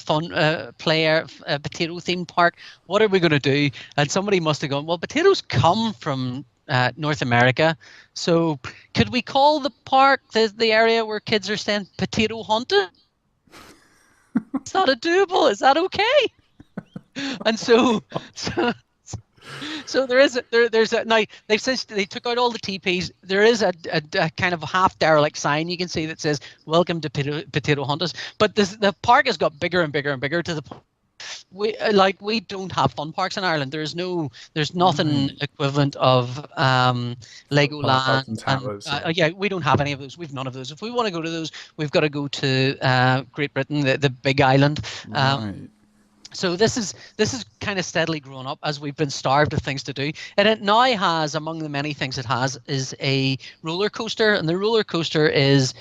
potato themed park. What are we going to do? And somebody must have gone, well, potatoes come from North America, so could we call the park, the area where kids are staying, Potato Haunted? Is that doable? Is that okay? And so there's a now they've since they took out all the teepees. There is a kind of half derelict sign you can see that says "Welcome to Potato Hunters." But the park has got bigger and bigger and bigger to the point we don't have fun parks in Ireland. There's nothing equivalent of Legoland. And towers, we don't have any of those. We've none of those. If we want to go to those, we've got to go to Great Britain, the big island. Right. So this is kind of steadily grown up as we've been starved of things to do, and it now has, among the many things it has, is a roller coaster, and the roller coaster it's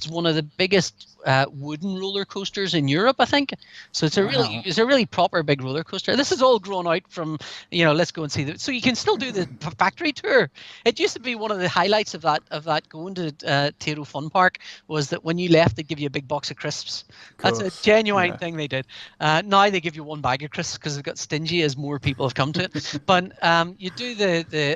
one of the biggest wooden roller coasters in Europe, I think. So it's a really proper big roller coaster. This is all grown out from let's go and see so you can still do the factory tour. It used to be one of the highlights of that going to Tiro Fun Park was that when you left they'd give you a big box of crisps. That's a genuine thing they did. Now they give you one bag of crisps because they've got stingy as more people have come to it. But you do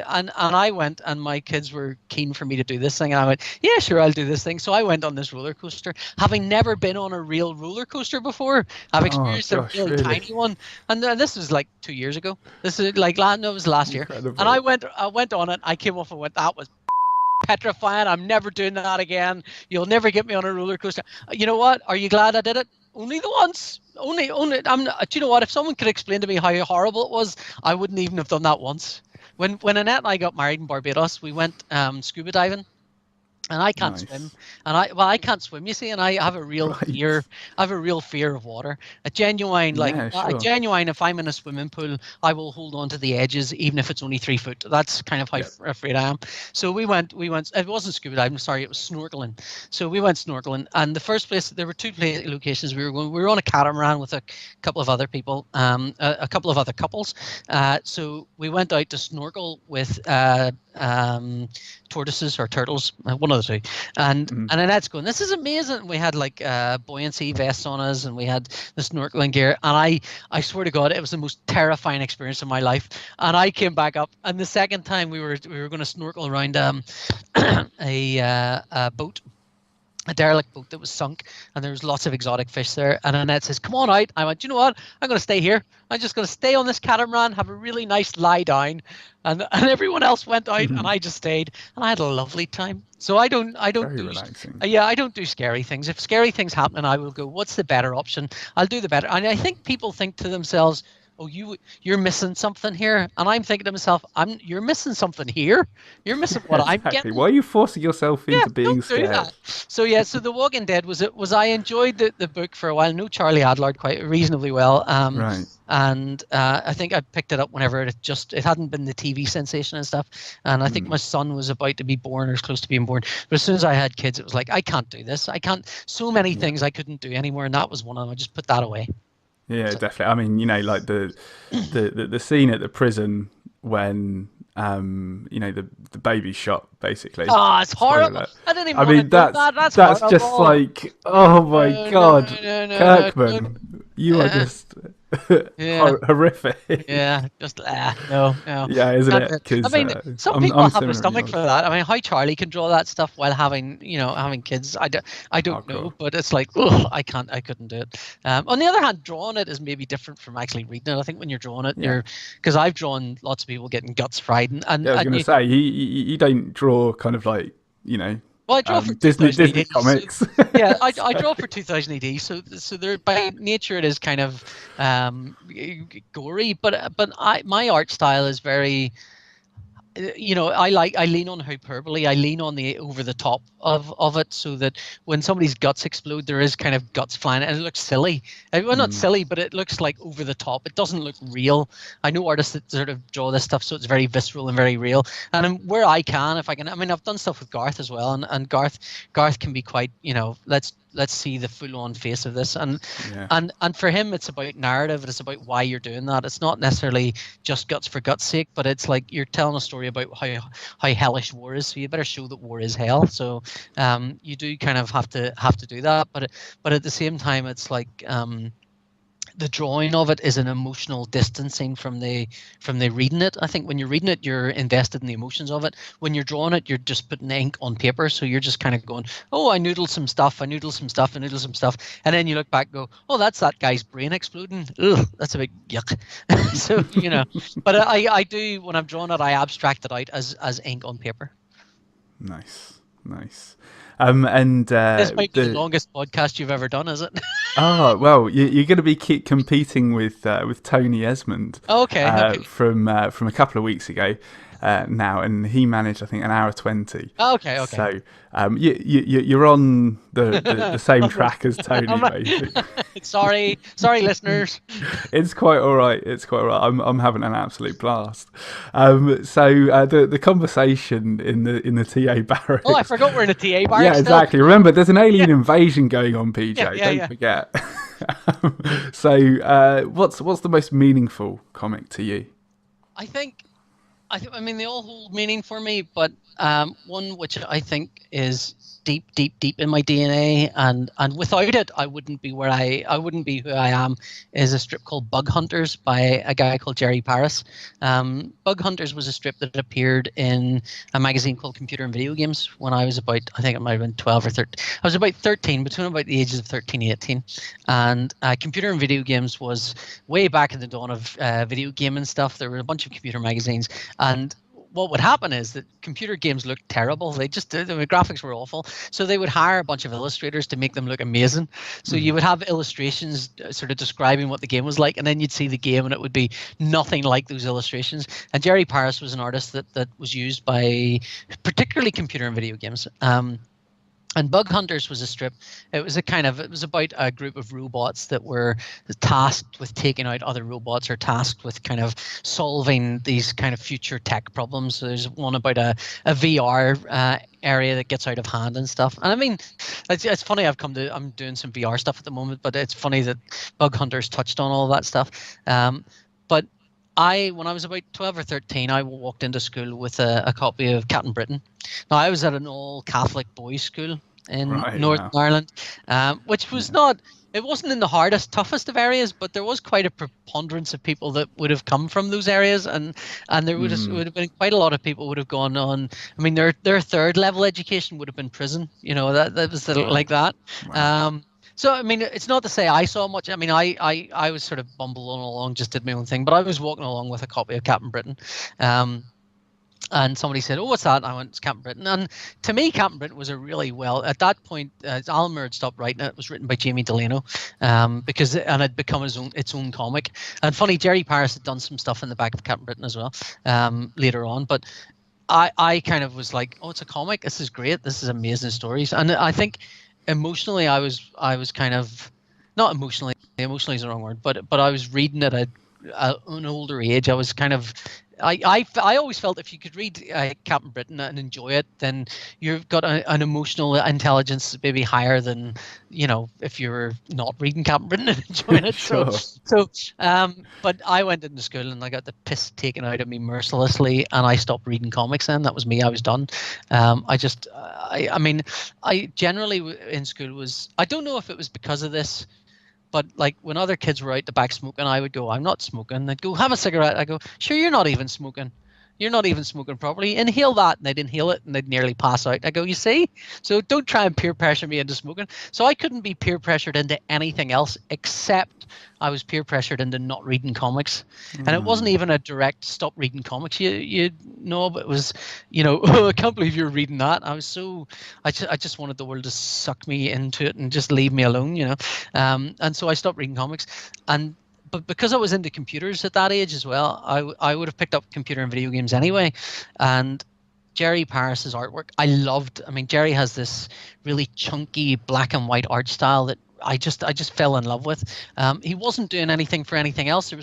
and I went, and my kids were keen for me to do this thing, and I went, yeah, sure, I'll do this thing. So I went on this roller coaster, having never been on a real roller coaster before. I've experienced a really tiny one, and this was like 2 years ago. This is like it was last year, and I went on it. I came off and went, that was petrifying. I'm never doing that again. You'll never get me on a roller coaster. You know what? Are you glad I did it? Only the once. Only. Do you know what? If someone could explain to me how horrible it was, I wouldn't even have done that once. When Annette and I got married in Barbados, we went scuba diving. And I can't swim, and I can't swim. You see, and I have a real fear. I have a real fear of water. A genuine, if I'm in a swimming pool, I will hold on to the edges, even if it's only 3 foot. That's kind of how afraid I am. So we went. It wasn't scuba diving. Sorry, it was snorkeling. So we went snorkeling, and the first place, there were two locations we were going. We were on a catamaran with a couple of other people, a couple of other couples. So we went out to snorkel with tortoises or turtles, one of the two, and Annette's going, this is amazing. We had like buoyancy vests on us, and we had the snorkeling gear, and I swear to God, it was the most terrifying experience of my life. And I came back up, and the second time we were going to snorkel around a boat, a derelict boat that was sunk, and there was lots of exotic fish there. And Annette says, come on out. I went, you know what? I'm going to stay here. I'm just going to stay on this catamaran, have a really nice lie down. And everyone else went out, and I just stayed, and I had a lovely time. So I don't Very do relaxing. I don't do scary things. If scary things happen, I will go, what's the better option? I'll do the better. And I think people think to themselves, oh, you're missing something here. And I'm thinking to myself, you're missing something here. You're missing what I'm getting. Why are you forcing yourself into being scared? That. So The Walking Dead was I enjoyed the book for a while. I knew Charlie Adlard quite reasonably well. Right. And I think I picked it up whenever it hadn't been the TV sensation and stuff. And I think my son was about to be born or was close to being born. But as soon as I had kids, it was like, I can't do this. I can't. So many things I couldn't do anymore, and that was one of them. I just put that away. Yeah, definitely. I mean, like the scene at the prison when the baby's shot, basically. Oh, it's horrible. I didn't even want to do that. That's just like, oh my God, Kirkman, you are just Yeah. horrific. Yeah, just no. Yeah, isn't Can't it? do it. I Because mean, some people I'm have the similar in stomach for yours. that. I mean, how Charlie can draw that stuff while having kids, I Oh, don't know, cool. but it's like, ugh, I couldn't do it. On the other hand, drawing it is maybe different from actually reading it. I think when you're drawing it, Yeah. because I've drawn lots of people getting guts fried, and, Yeah, I was and gonna you, say you don't draw kind of like you know well, I draw for Disney 2000 AD, so comics. yeah, I So, draw for 2000 AD, so there by nature it is kind of gory, but my art style is very I lean on hyperbole. I lean on the over the top of it, so that when somebody's guts explode, there is kind of guts flying, and it looks silly. Well, not silly, but it looks like over the top. It doesn't look real. I know artists that sort of draw this stuff, so it's very visceral and very real. And where I can, if I can, I mean, I've done stuff with Garth as well, and Garth can be quite, let's see the full on face of this, yeah. and for him, it's about narrative. It's about why you're doing that. It's not necessarily just guts for guts sake, but it's like you're telling a story about how hellish war is. So you better show that war is hell. So you do kind of have to do that, but at the same time, it's like the drawing of it is an emotional distancing from the reading it. I think when you're reading it, you're invested in the emotions of it. When you're drawing it, you're just putting ink on paper, so you're just kind of going, oh, I noodled some stuff, I noodled some stuff, I noodled some stuff, and then you look back and go, oh, that's that guy's brain exploding. Ugh, that's a big yuck. So but I do, when I'm drawing it, I abstract it out as ink on paper. Nice. And This might be the longest podcast you've ever done, is it? oh well, you're going to be competing with Tony Esmond. Okay. From a couple of weeks ago now, and he managed I think an hour 20. Okay. So you're on the same track as Tony, basically. Sorry, listeners. It's quite all right. I'm having an absolute blast. So the conversation in the TA barracks. Oh, I forgot we're in a TA barracks. Yeah, exactly. Still. Remember, there's an alien invasion going on, PJ. Don't forget. So, what's the most meaningful comic to you? I mean, they all hold meaning for me, but one which I think is deep in my DNA, and without it, I wouldn't be who I am. Is a strip called Bug Hunters by a guy called Jerry Paris. Bug Hunters was a strip that appeared in a magazine called Computer and Video Games when I was about, I think it might have been 12 or 13. I was about 13, between about the ages of 13 and 18. And Computer and Video Games was way back in the dawn of video gaming stuff. There were a bunch of computer magazines, and what would happen is that computer games looked terrible. The graphics were awful. So they would hire a bunch of illustrators to make them look amazing. So you would have illustrations sort of describing what the game was like, and then you'd see the game and it would be nothing like those illustrations. And Jerry Paris was an artist that was used by particularly computer and video games. And Bug Hunters was a strip. It was about a group of robots that were tasked with taking out other robots, or tasked with kind of solving these kind of future tech problems. So there's one about a VR area that gets out of hand and stuff. And I mean, it's funny. I'm doing some VR stuff at the moment, but it's funny that Bug Hunters touched on all that stuff. But when I was about 12 or 13, I walked into school with a copy of Captain Britain. Now, I was at an all-Catholic boys' school in Northern Ireland, which was it wasn't in the hardest, toughest of areas, but there was quite a preponderance of people that would have come from those areas, and there would have been quite a lot of people would have gone on. I mean, their third level education would have been prison. That was like that. Wow. So, I mean, it's not to say I saw much. I mean, I was sort of bumbling along, just did my own thing, but I was walking along with a copy of Captain Britain. And somebody said, "Oh, what's that?" And I went, "It's Captain Britain." And to me, Captain Britain was at that point, Alan Moore had stopped writing it. It was written by Jamie Delano, because it had become its own comic. And funny, Jerry Paris had done some stuff in the back of Captain Britain as well later on. But I kind of was like, "Oh, it's a comic. This is great. This is amazing stories." And I think emotionally, I was kind of not emotionally. Emotionally is the wrong word, but I was reading it at an older age. I was kind of. I always felt if you could read Captain Britain and enjoy it, then you've got an emotional intelligence maybe higher than if you're not reading Captain Britain and enjoying it. Sure. But I went into school and I got the piss taken out of me mercilessly, and I stopped reading comics. Then that was me. I was done. I mean, I generally in school was. I don't know if it was because of this. But like when other kids were out the back smoking, I would go, I'm not smoking. They'd go, have a cigarette. I go, sure, you're not even smoking. You're not even smoking properly. Inhale that. And they'd inhale it and they'd nearly pass out. I go, you see? So don't try and peer pressure me into smoking. So I couldn't be peer pressured into anything else except I was peer pressured into not reading comics. And it wasn't even a direct stop reading comics. You know, but it was, I can't believe you're reading that. I just wanted the world to suck me into it and just leave me alone, and so I stopped reading comics. But because I was into computers at that age as well, I would have picked up computer and video games anyway. And Jerry Paris's artwork, I loved. I mean, Jerry has this really chunky black and white art style that I just fell in love with. He wasn't doing anything for anything else.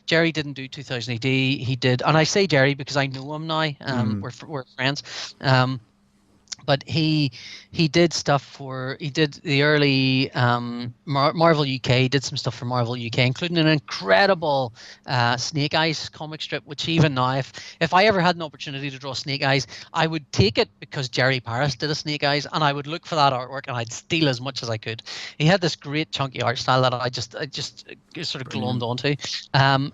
Jerry didn't do 2000 AD. He did, and I say Jerry because I know him now. We're friends. But he did stuff he did the early Marvel UK, did some stuff for Marvel UK, including an incredible Snake Eyes comic strip, which even now, if I ever had an opportunity to draw Snake Eyes, I would take it because Jerry Paris did a Snake Eyes, and I would look for that artwork and I'd steal as much as I could. He had this great chunky art style that I just sort of glommed onto.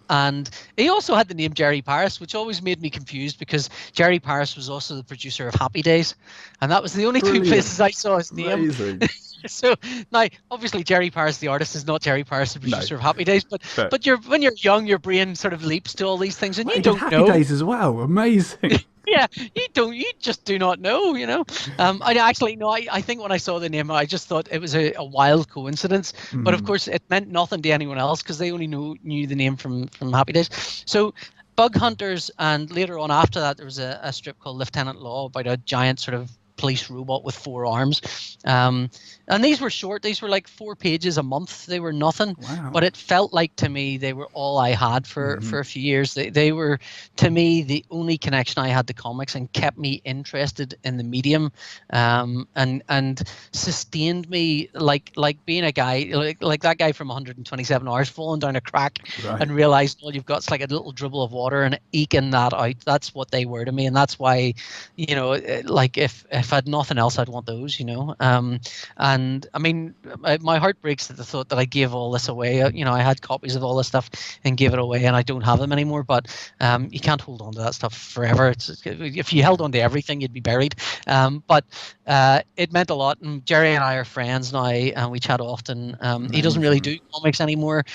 And he also had the name Jerry Paris, which always made me confused because Jerry Paris was also the producer of Happy Days. And that was the only two places I saw his name. Amazing. So now, obviously, Jerry Paris, the artist, is not Jerry Paris, the producer of Happy Days. But when you're young, your brain sort of leaps to all these things, and you don't know. Happy Days as well. Amazing. Yeah, you just do not know. I actually no. I think when I saw the name, I just thought it was a wild coincidence. But of course, it meant nothing to anyone else because they only knew the name from Happy Days. So. Bug Hunters, and later on after that, there was a strip called Lieutenant Law about a giant sort of police robot with 4 arms. And these were short. These were like 4 pages a month. They were nothing. Wow. But it felt like to me they were all I had for a few years. They were, to me, the only connection I had to comics and kept me interested in the medium, and sustained me like being a guy, like that guy from 127 Hours falling down a crack and realized all you've got is like a little dribble of water and eking that out. That's what they were to me. And that's why, like if I had nothing else, I'd want those, and I mean, my heart breaks at the thought that I gave all this away. I had copies of all this stuff and gave it away, and I don't have them anymore. But you can't hold on to that stuff forever. If you held on to everything, you'd be buried. But it meant a lot. And Jerry and I are friends now, and we chat often. He doesn't really do comics anymore.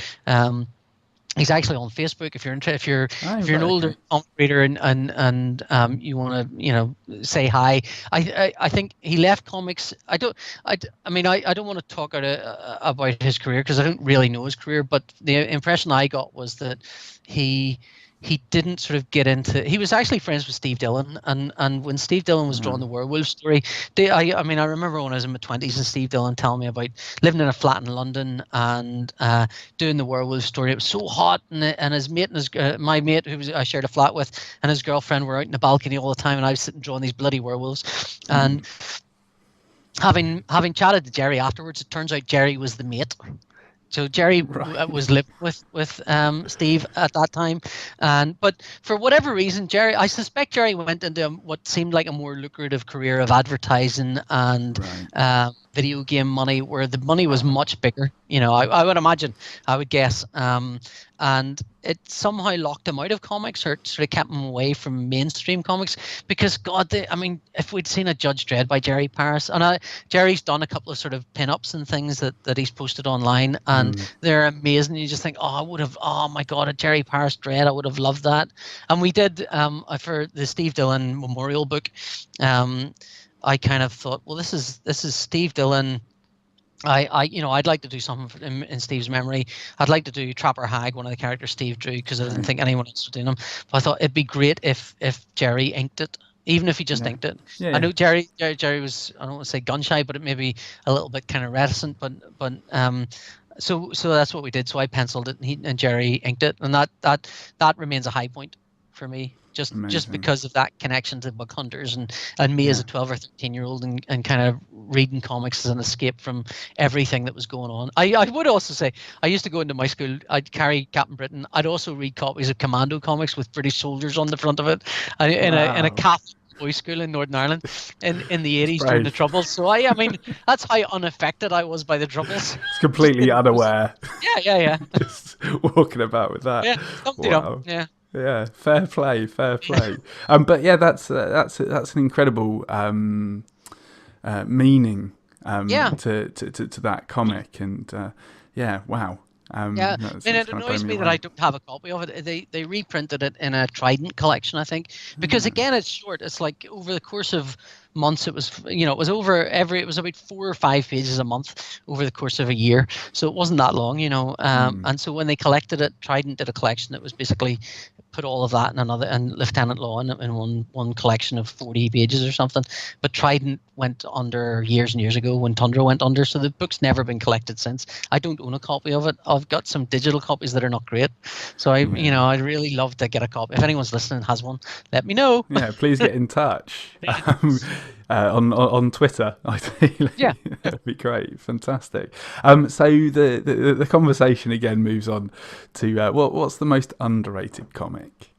He's actually on Facebook. If you're an older comic reader and you want to say hi, I think he left comics. I don't want to talk about his career because I don't really know his career, but the impression I got was that he didn't sort of get into. He was actually friends with Steve Dillon, and when Steve Dillon was drawing the werewolf story, I remember when I was in my 20s and Steve Dillon telling me about living in a flat in London and doing the werewolf story. It was so hot, and his mate and my mate who I shared a flat with and his girlfriend were out in the balcony all the time, and I was sitting drawing these bloody werewolves. And having chatted to Jerry afterwards, it turns out Jerry was the mate. So Jerry was living with Steve at that time, but for whatever reason, I suspect Jerry went into what seemed like a more lucrative career of advertising and video game money, where the money was much bigger. I would imagine, I would guess, and it somehow locked him out of comics, or sort of kept him away from mainstream comics. Because if we'd seen a Judge Dredd by Jerry Paris, and Jerry's done a couple of sort of pin-ups and things that he's posted online, and they're amazing. You just think, oh my God, a Jerry Paris Dredd, I would have loved that. And we did for the Steve Dillon memorial book. I kind of thought, well, this is Steve Dillon. I'd like to do something in Steve's memory. I'd like to do Trapper Hag, one of the characters Steve drew, because I didn't think anyone else was doing them. But I thought it'd be great if Jerry inked it, even if he just inked it. Yeah. I know Jerry was, I don't want to say gun shy, but it may be a little bit kind of reticent. But so that's what we did. So I penciled it, and Jerry inked it, and that remains a high point for me. Just because of that connection to Bug Hunters and me as a 12 or 13-year-old and kind of reading comics as an escape from everything that was going on. I would also say I used to go into my school. I'd carry Captain Britain. I'd also read copies of Commando comics with British soldiers on the front of it in a Catholic boys' school in Northern Ireland in the 80s during the brave. Troubles. So I mean, that's how unaffected I was by the Troubles. It's completely unaware. Yeah. Just walking about with that. Yeah, dum-de-dum. Wow. Yeah. Yeah, fair play, fair play. But yeah, that's an incredible meaning Yeah. to that comic, and yeah, wow. Yeah, That's, I mean, that's it kind of blown annoys me me that away. I don't have a copy of it. They reprinted it in a Trident collection, I think, because again, it's short. It's like over the course of months, it was it was it was about 4 or 5 pages a month over the course of a year, so it wasn't that long, And so when they collected it, Trident did a collection that was basically put all of that in another, and Lieutenant Law in one collection of 40 pages or something. But Trident went under years and years ago when Tundra went under, so the book's never been collected since. I don't own a copy of it. I've got some digital copies that are not great, so I'd really love to get a copy. If anyone's listening and has one, let me know. Yeah, please get in touch on Twitter. Ideally, Yeah. That'd be great, fantastic. So the conversation again moves on to what's the most underrated comic?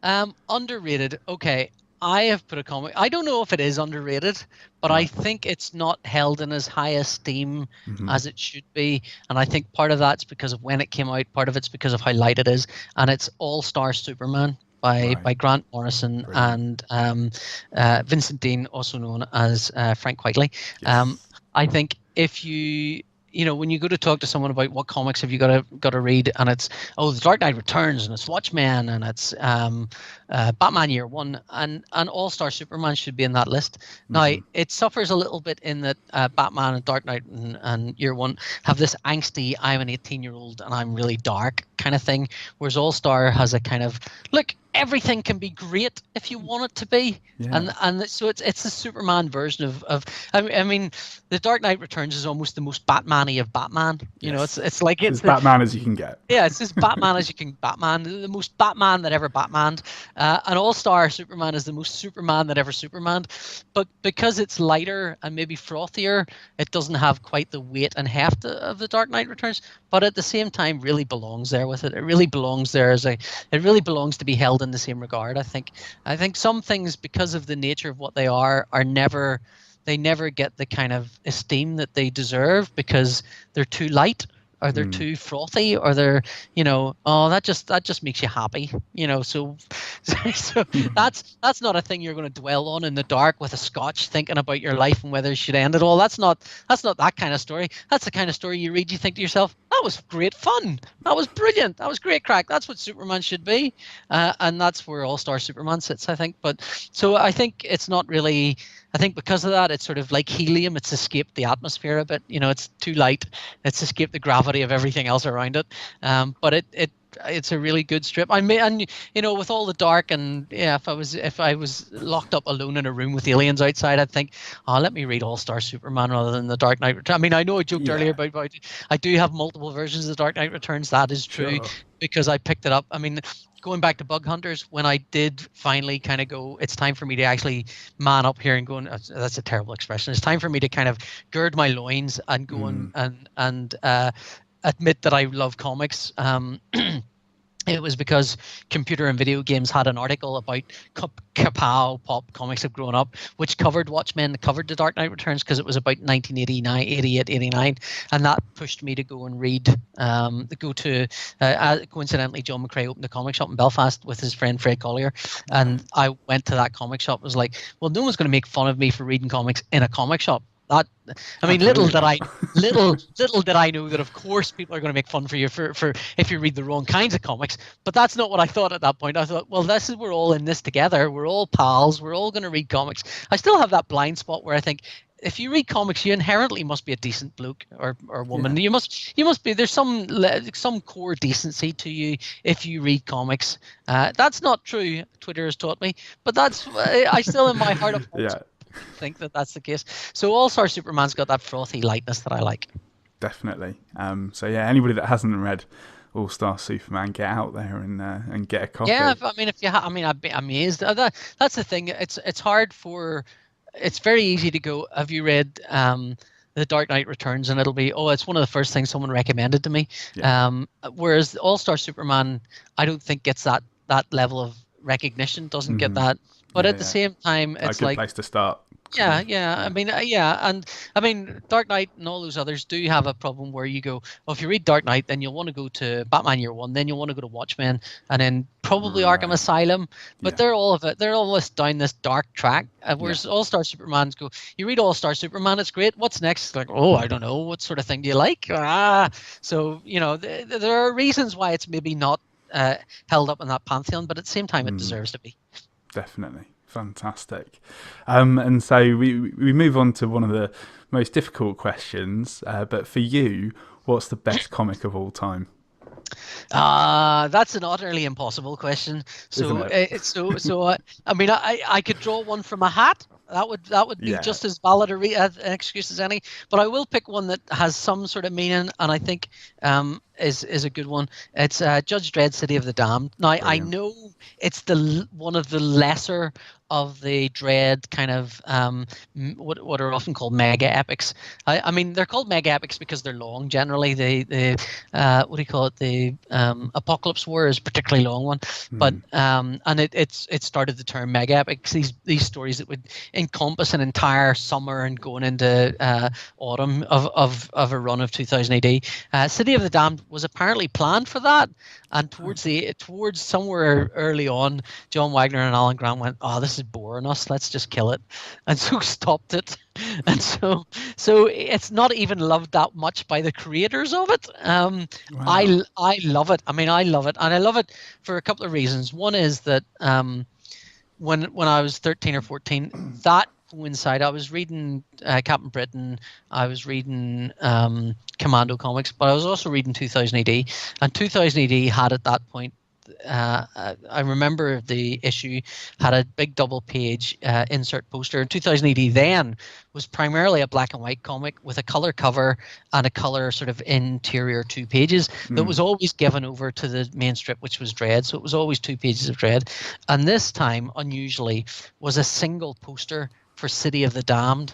Underrated. Okay, I have put a comic. I don't know if it is underrated, but I think it's not held in as high esteem as it should be. And I think part of that's because of when it came out. Part of it's because of how light it is. And it's All-Star Superman by Grant Morrison. Brilliant. And Vincent Dean, also known as Frank Quitely. Yes. I think if you when you go to talk to someone about what comics have you got to read, and it's The Dark Knight Returns, and it's Watchmen, and it's Batman Year One, and All-Star Superman should be in that list. Now it suffers a little bit in that Batman and Dark Knight and Year One have this angsty I'm an 18-year-old and I'm really dark kind of thing, whereas All-Star has a kind of look, everything can be great if you want it to be. Yeah. And so it's the Superman version of I mean The Dark Knight Returns is almost the most Batman-y of Batman. It's like it's Batman as you can get. Yeah, it's as Batman as you can Batman, the most Batman that ever Batmaned. And All-Star Superman is the most Superman that ever Supermaned. But because it's lighter and maybe frothier, it doesn't have quite the weight and heft of The Dark Knight Returns, but at the same time really belongs there with it. It really belongs there it really belongs to be held in the same regard. I think some things, because of the nature of what they are never get the kind of esteem that they deserve because they're too light, or they're too frothy, or they're that just makes you happy, so that's not a thing you're going to dwell on in the dark with a scotch thinking about your life and whether it should end at all. That's not that kind of story. That's the kind of story you read, you think to yourself, that was great fun, that was brilliant, that was great crack, that's what Superman should be. And that's where All-Star Superman sits, I think. But so I think it's not really, I think because of that, it's sort of like helium. It's escaped the atmosphere a bit. It's too light. It's escaped the gravity of everything else around it. But it's a really good strip. With all the dark, and if I was locked up alone in a room with aliens outside, I'd think, let me read All-Star Superman rather than The Dark Knight Returns. I mean, I know I joked earlier about I do have multiple versions of The Dark Knight Returns. That is true, because I picked it up. I mean, going back to Bug Hunters, when I did finally kind of go, it's time for me to actually man up here and go, that's a terrible expression. It's time for me to kind of gird my loins and go and admit that I love comics. It was because Computer and Video Games had an article about Kapow pop comics have grown up, which covered Watchmen, covered The Dark Knight Returns, because it was about 1989, 88, 89, and that pushed me to go and read, coincidentally, John McCrae opened a comic shop in Belfast with his friend Fred Collier, and I went to that comic shop. It was like, well, no one's going to make fun of me for reading comics in a comic shop. Little did I know that of course people are going to make fun for you for if you read the wrong kinds of comics. But that's not what I thought at that point. I thought, well, we're all in this together. We're all pals. We're all going to read comics. I still have that blind spot where I think, if you read comics, you inherently must be a decent bloke or woman. Yeah. You must be. There's some core decency to you if you read comics. That's not true. Twitter has taught me, but I still in my heart of hearts think that that's the case. So All-Star Superman's got that frothy lightness that I like. Definitely. So yeah, anybody that hasn't read All-Star Superman, get out there and get a copy. Yeah, I mean, I'd be amazed. That's the thing. It's hard for. It's very easy to go, have you read The Dark Knight Returns? And it'll be, it's one of the first things someone recommended to me. Yeah. Whereas All-Star Superman, I don't think gets that level of recognition, doesn't get that But Yeah, at the yeah. same time, A it's good like, place to start. Kind yeah, of. yeah. I Yeah. mean, yeah, and I mean, Dark Knight and all those others do have a problem where you go, well, if you read Dark Knight, then you'll want to go to Batman Year One, then you'll want to go to Watchmen, and then probably Arkham Right. Asylum. But Yeah. they're all of it. They're almost down this dark track. Yeah. Whereas All Star Superman's go, you read All Star Superman, it's great. What's next? It's like, oh, I don't know. What sort of thing do you like? So there are reasons why it's maybe not held up in that pantheon, but at the same time, it deserves to be. Definitely. Fantastic. And so we move on to one of the most difficult questions. But for you, what's the best comic of all time? That's an utterly impossible question. Isn't So, it? I mean, I could draw one from a hat. That would be Yeah. just as valid an excuse as any. But I will pick one that has some sort of meaning, and I think is a good one. It's Judge Dredd, City of the Damned. Now, I Brilliant. know it's one of the lesser of the Dredd kind of what are often called mega epics. I mean, they're called mega epics because they're long. Generally, the what do you call it? The Apocalypse War is a particularly long one, but and it started the term mega epics. These stories that would encompass an entire summer and going into autumn of a run of 2000 AD. City of the Damned was apparently planned for that, and towards somewhere early on, John Wagner and Alan Grant went, "Oh, this is boring us. Let's just kill it," and so stopped it. And so it's not even loved that much by the creators of it. Wow. I love it. I mean, I love it, and I love it for a couple of reasons. One is that when I was 13 or 14, that coincided. I was reading Captain Britain. I was reading Commando comics, but I was also reading 2000 AD, and 2000 AD had at that point. I remember the issue had a big double page insert poster. 2000 AD then was primarily a black and white comic with a color cover and a color sort of interior 2 pages that was always given over to the main strip, which was Dread. So it was always 2 pages of Dread. And this time, unusually, was a single poster for City of the Damned.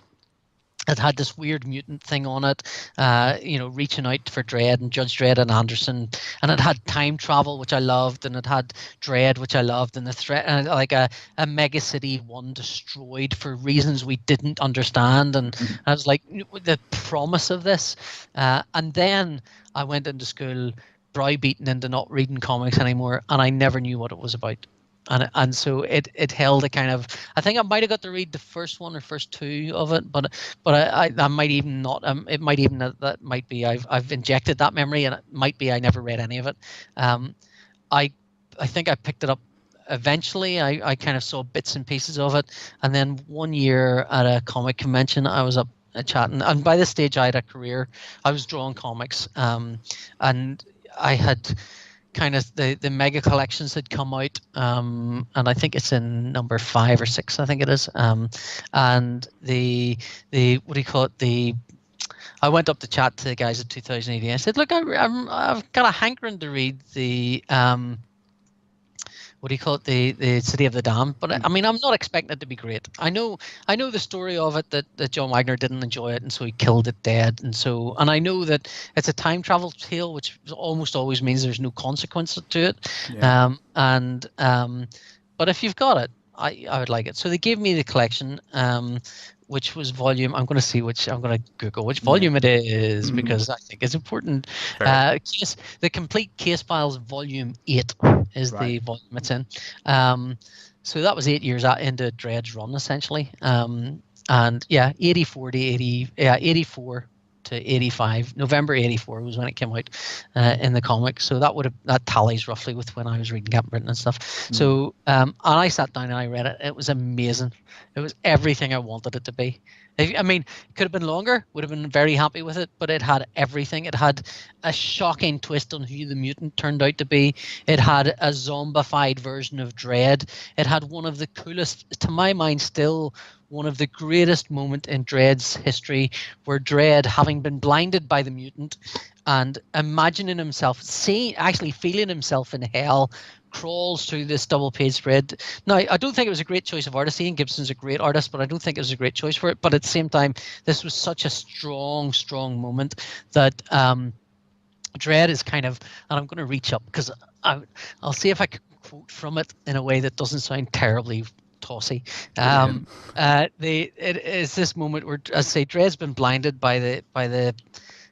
It had this weird mutant thing on it, reaching out for Dredd and Judge Dredd and Anderson, and it had time travel, which I loved, and it had Dredd, which I loved, and the threat, and like a mega city one destroyed for reasons we didn't understand, and I was like, the promise of this, and then I went into school, browbeaten into not reading comics anymore, and I never knew what it was about. And so it held a kind of, I think I might have got to read the first one or first 2 of it, but I might even not, it might even, that might be I've injected that memory, and it might be I never read any of it. I think I picked it up eventually. I kind of saw bits and pieces of it, and then one year at a comic convention I was up chatting, and by this stage I had a career. I was drawing comics, and I had kind of the mega collections had come out, and I think it's in number 5 or 6, I think it is, and the what do you call it, I went up to chat to the guys at 2080. I said, look, I've got a hankering to read the what do you call it, the City of the Damned, but I mean, I'm not expecting it to be great. I know the story of it, that John Wagner didn't enjoy it, and so he killed it dead, and I know that it's a time travel tale, which almost always means there's no consequence to it. Yeah. But if you've got it, I would like it. So they gave me the collection, which was volume. I'm going to see which. I'm going to Google which volume it is, because I think it's important. The complete Case Files Volume 8 is the volume it's in. So that was 8 years into Dredd's run, essentially. And yeah, 84 to 80, 84 to 85. November 84 was when it came out in the comic. So that tallies roughly with when I was reading Captain Britain and stuff. So and I sat down and I read it. It was amazing. It was everything I wanted it to be. I mean, it could have been longer, would have been very happy with it, but it had everything. It had a shocking twist on who the mutant turned out to be. It had a zombified version of Dredd. It had one of the coolest, to my mind still, one of the greatest moments in Dredd's history, where Dredd, having been blinded by the mutant and imagining himself, actually feeling himself in hell, crawls through this double-page spread. Now, I don't think it was a great choice of artist. Ian Gibson's a great artist, but I don't think it was a great choice for it. But at the same time, this was such a strong moment that Dredd is kind of, and I'm going to reach up because I'll see if I can quote from it in a way that doesn't sound terribly tossy. Brilliant. It is this moment where, as I say, Dread's been blinded by the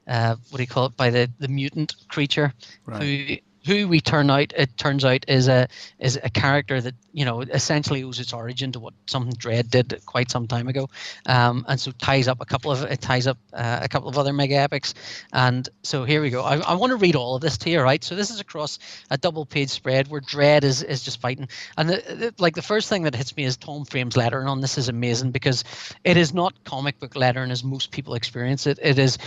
what do you call it, by the mutant creature, Right. who it turns out is a character that, you know, essentially owes its origin to what something Dread did quite some time ago, and so ties up a couple of other mega epics. And so here we go. I want to read all of this to you, right? So this is across a double page spread where Dread is just fighting, and the first thing that hits me is Tom Frame's lettering on this is amazing, because it is not comic book lettering as most people experience it. It is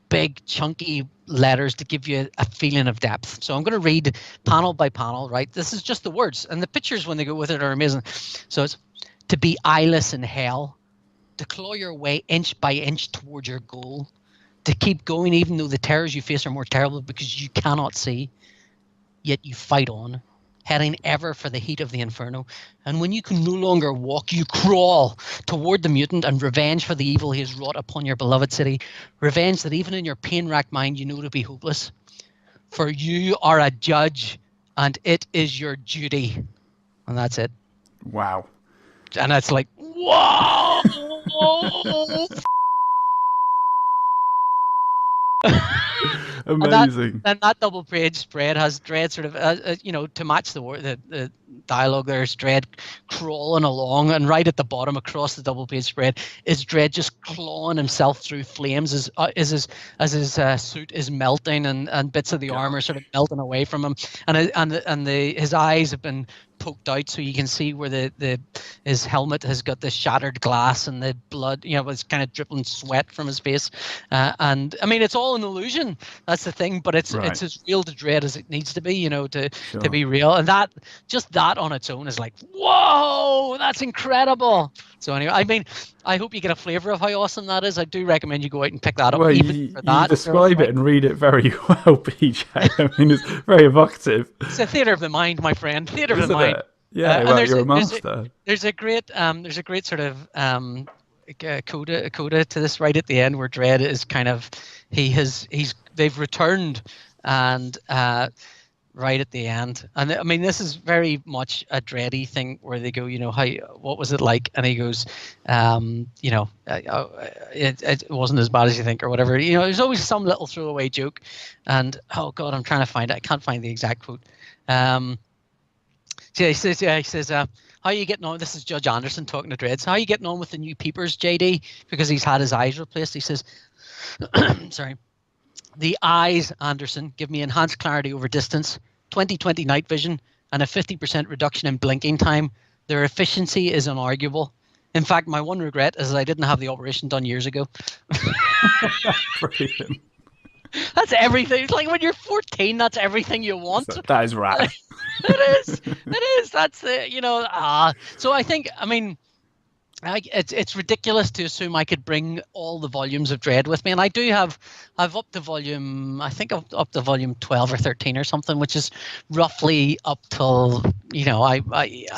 big chunky letters to give you a feeling of depth. So I'm going to read panel by panel, right? This is just the words, and the pictures when they go with it are amazing. So it's to be eyeless in hell, to claw your way inch by inch towards your goal, to keep going even though the terrors you face are more terrible because you cannot see, yet you fight on, heading ever for the heat of the inferno. And when you can no longer walk, you crawl toward the mutant and revenge for the evil he has wrought upon your beloved city. Revenge that even in your pain-racked mind you know to be hopeless. For you are a judge, and it is your duty. And that's it. Wow. And it's like, whoa! Amazing. And that double page spread has Dread sort of, you know, to match the dialogue, there's Dread crawling along, and right at the bottom across the double page spread is Dread just clawing himself through flames as his suit is melting, and bits of the armor sort of melting away from him, and his eyes have been poked out so you can see where his helmet has got the shattered glass, and the blood, you know, it's kind of dripping sweat from his face, and I mean, it's all an illusion, that's the thing, but it's as real to Dread as it needs to be, you know, to be real. And that on its own is like, whoa, that's incredible. So anyway, I mean, I hope you get a flavor of how awesome that is. I do recommend you go out and pick that up. Well, you describe it and read it very well, PJ. I mean, it's very evocative. It's a theatre of the mind, my friend. Theatre of the mind. Yeah, well, you're a master. There's a great sort of coda to this right at the end, where Dread is kind of they've returned, and right at the end, and I mean, this is very much a Dready thing where they go, you know, what was it like, and he goes, you know, it wasn't as bad as you think, or whatever, you know. There's always some little throwaway joke, and oh god, I'm trying to find it, I can't find the exact quote. So he says, how are you getting on? This is Judge Anderson talking to Dread. So how are you getting on with the new peepers, JD? Because he's had his eyes replaced. He says, sorry, the eyes, Anderson, give me enhanced clarity over distance, 20/20 night vision, and a 50% reduction in blinking time. Their efficiency is unarguable. In fact, my one regret is I didn't have the operation done years ago. Brilliant. That's everything. It's like when you're 14, that's everything you want. That is rad. It is. That's the, you know. So I think, I mean, it's ridiculous to assume I could bring all the volumes of Dread with me, and I've up to volume, I think up to volume 12 or 13 or something, which is roughly up till, you know, I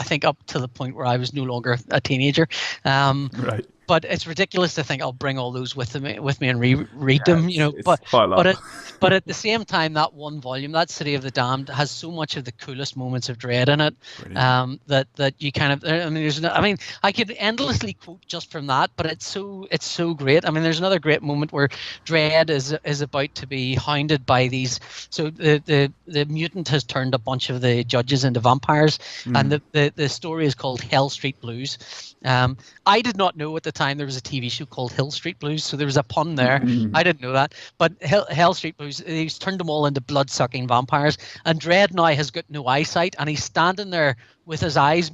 think up to the point where I was no longer a teenager. Right. But it's ridiculous to think I'll bring all those with me and reread them, you know. But at the same time, that one volume, that City of the Damned, has so much of the coolest moments of Dread in it, that you kind of, I mean, I could endlessly quote just from that, but it's so great. I mean, there's another great moment where Dread is about to be hounded by these. So the mutant has turned a bunch of the judges into vampires, and the story is called Hell Street Blues. I did not know at the time there was a TV show called Hill Street Blues, so there was a pun there. I didn't know that, but Hell Street Blues, he's turned them all into blood-sucking vampires, and Dread now has got no eyesight, and he's standing there with his eyes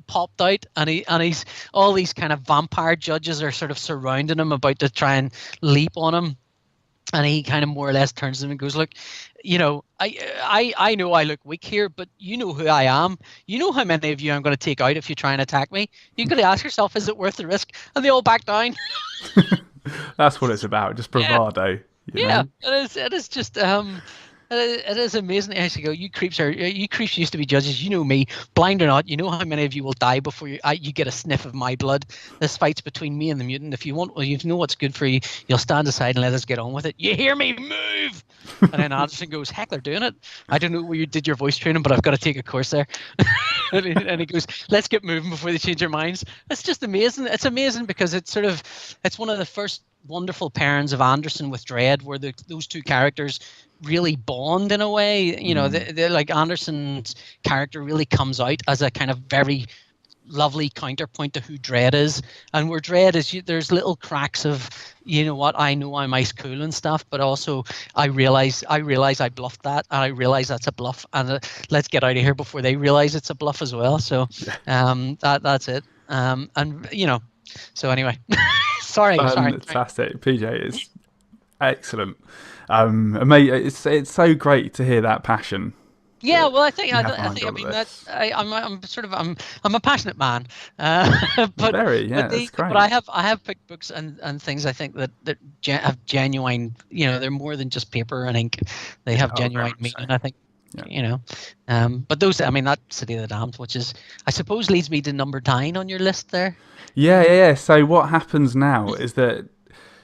popped out, and he's all these kind of vampire judges are sort of surrounding him, about to try and leap on him. And he kind of more or less turns to them and goes, look, you know, I know I look weak here, but you know who I am. You know how many of you I'm going to take out if you try and attack me. You've got to ask yourself, is it worth the risk? And they all back down. That's what it's about, just bravado. Yeah, it is just, It is amazing to actually go. You creeps used to be judges. You know me, blind or not. You know how many of you will die before you get a sniff of my blood. This fight's between me and the mutant. If you want, well, you know what's good for you. You'll stand aside and let us get on with it. You hear me? Move! And then Anderson goes, "Heck, they're doing it. I don't know where you did your voice training, but I've got to take a course there." And he goes, "Let's get moving before they change their minds." It's just amazing. It's amazing because it's one of the first wonderful pairings of Anderson with Dredd, where those two characters really bond in a way. You know, they're like Anderson's character really comes out as a kind of very lovely counterpoint to who Dredd is, and where Dredd is, there's little cracks of, you know what, I know I'm ice cool and stuff, but also I realize I bluffed that, and I realize that's a bluff, and let's get out of here before they realize it's a bluff as well. So that's it. And you know, so anyway, sorry. Fantastic, PJ is excellent. Mate, it's so great to hear that passion. Yeah, well, I think I'm a passionate man, but that's great. But I have picked books and things I think that have genuine, you know, they're more than just paper and ink. They have genuine meaning, I think. Yeah. You know, but those, I mean, that City of the Damned, which is, I suppose, leads me to number 9 on your list there. Yeah. So what happens now is that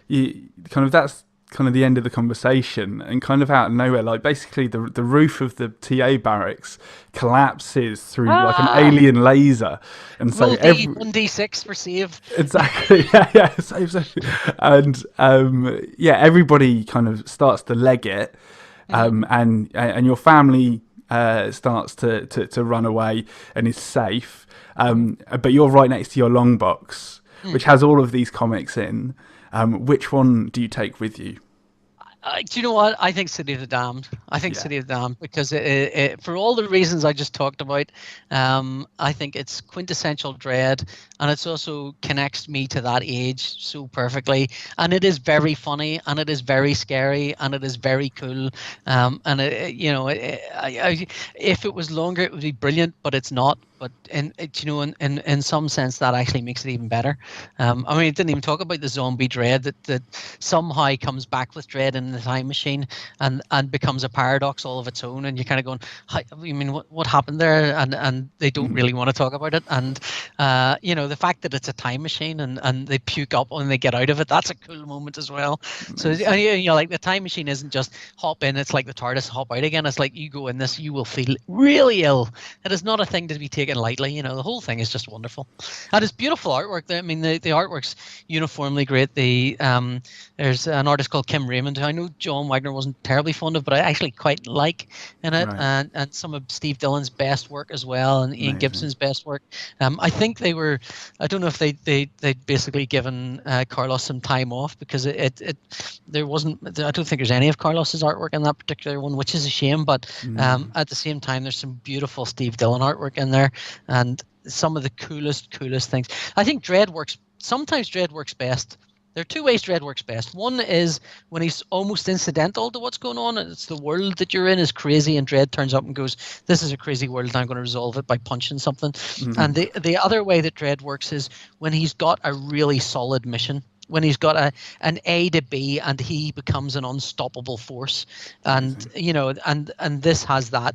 that's kind of the end of the conversation, and kind of out of nowhere, like basically the roof of the TA barracks collapses through like an alien laser, and so 1d6 for save. Exactly. Yeah. Save. And everybody kind of starts to leg it, and your family starts to run away and is safe, but you're right next to your long box, which has all of these comics in. Which one do you take with you? Do you know what? I think City of the Damned. City of the Damned, because it, for all the reasons I just talked about, I think it's quintessential Dredd, and it's also connects me to that age so perfectly. And it is very funny, and it is very scary, and it is very cool. And if it was longer, it would be brilliant, but it's not. But in some sense, that actually makes it even better. I mean, it didn't even talk about the zombie Dredd that somehow comes back with Dredd in the time machine and becomes a paradox all of its own. And you're kind of going, I mean, what happened there? And they don't really want to talk about it. And the fact that it's a time machine and they puke up when they get out of it, that's a cool moment as well. Amazing. So like the time machine isn't just hop in. It's like the TARDIS, hop out again. It's like you go in this, you will feel really ill. It is not a thing to be taken lightly. The whole thing is just wonderful, and it's beautiful artwork. I mean, the artwork's uniformly great. There's an artist called Kim Raymond, who I know John Wagner wasn't terribly fond of, but I actually quite like in it, right. And some of Steve Dillon's best work as well, and Ian Gibson's best work. I think they were, I don't know if they'd basically given Carlos some time off, because there wasn't, I don't think there's any of Carlos's artwork in that particular one, which is a shame. But at the same time, there's some beautiful Steve Dillon artwork in there, and some of the coolest things. I think sometimes Dredd works best. There are two ways Dredd works best. One is when he's almost incidental to what's going on, and it's the world that you're in is crazy, and Dredd turns up and goes, "This is a crazy world, and I'm going to resolve it by punching something." And the other way that Dredd works is when he's got a really solid mission, when he's got an A to B, and he becomes an unstoppable force. And and this has that.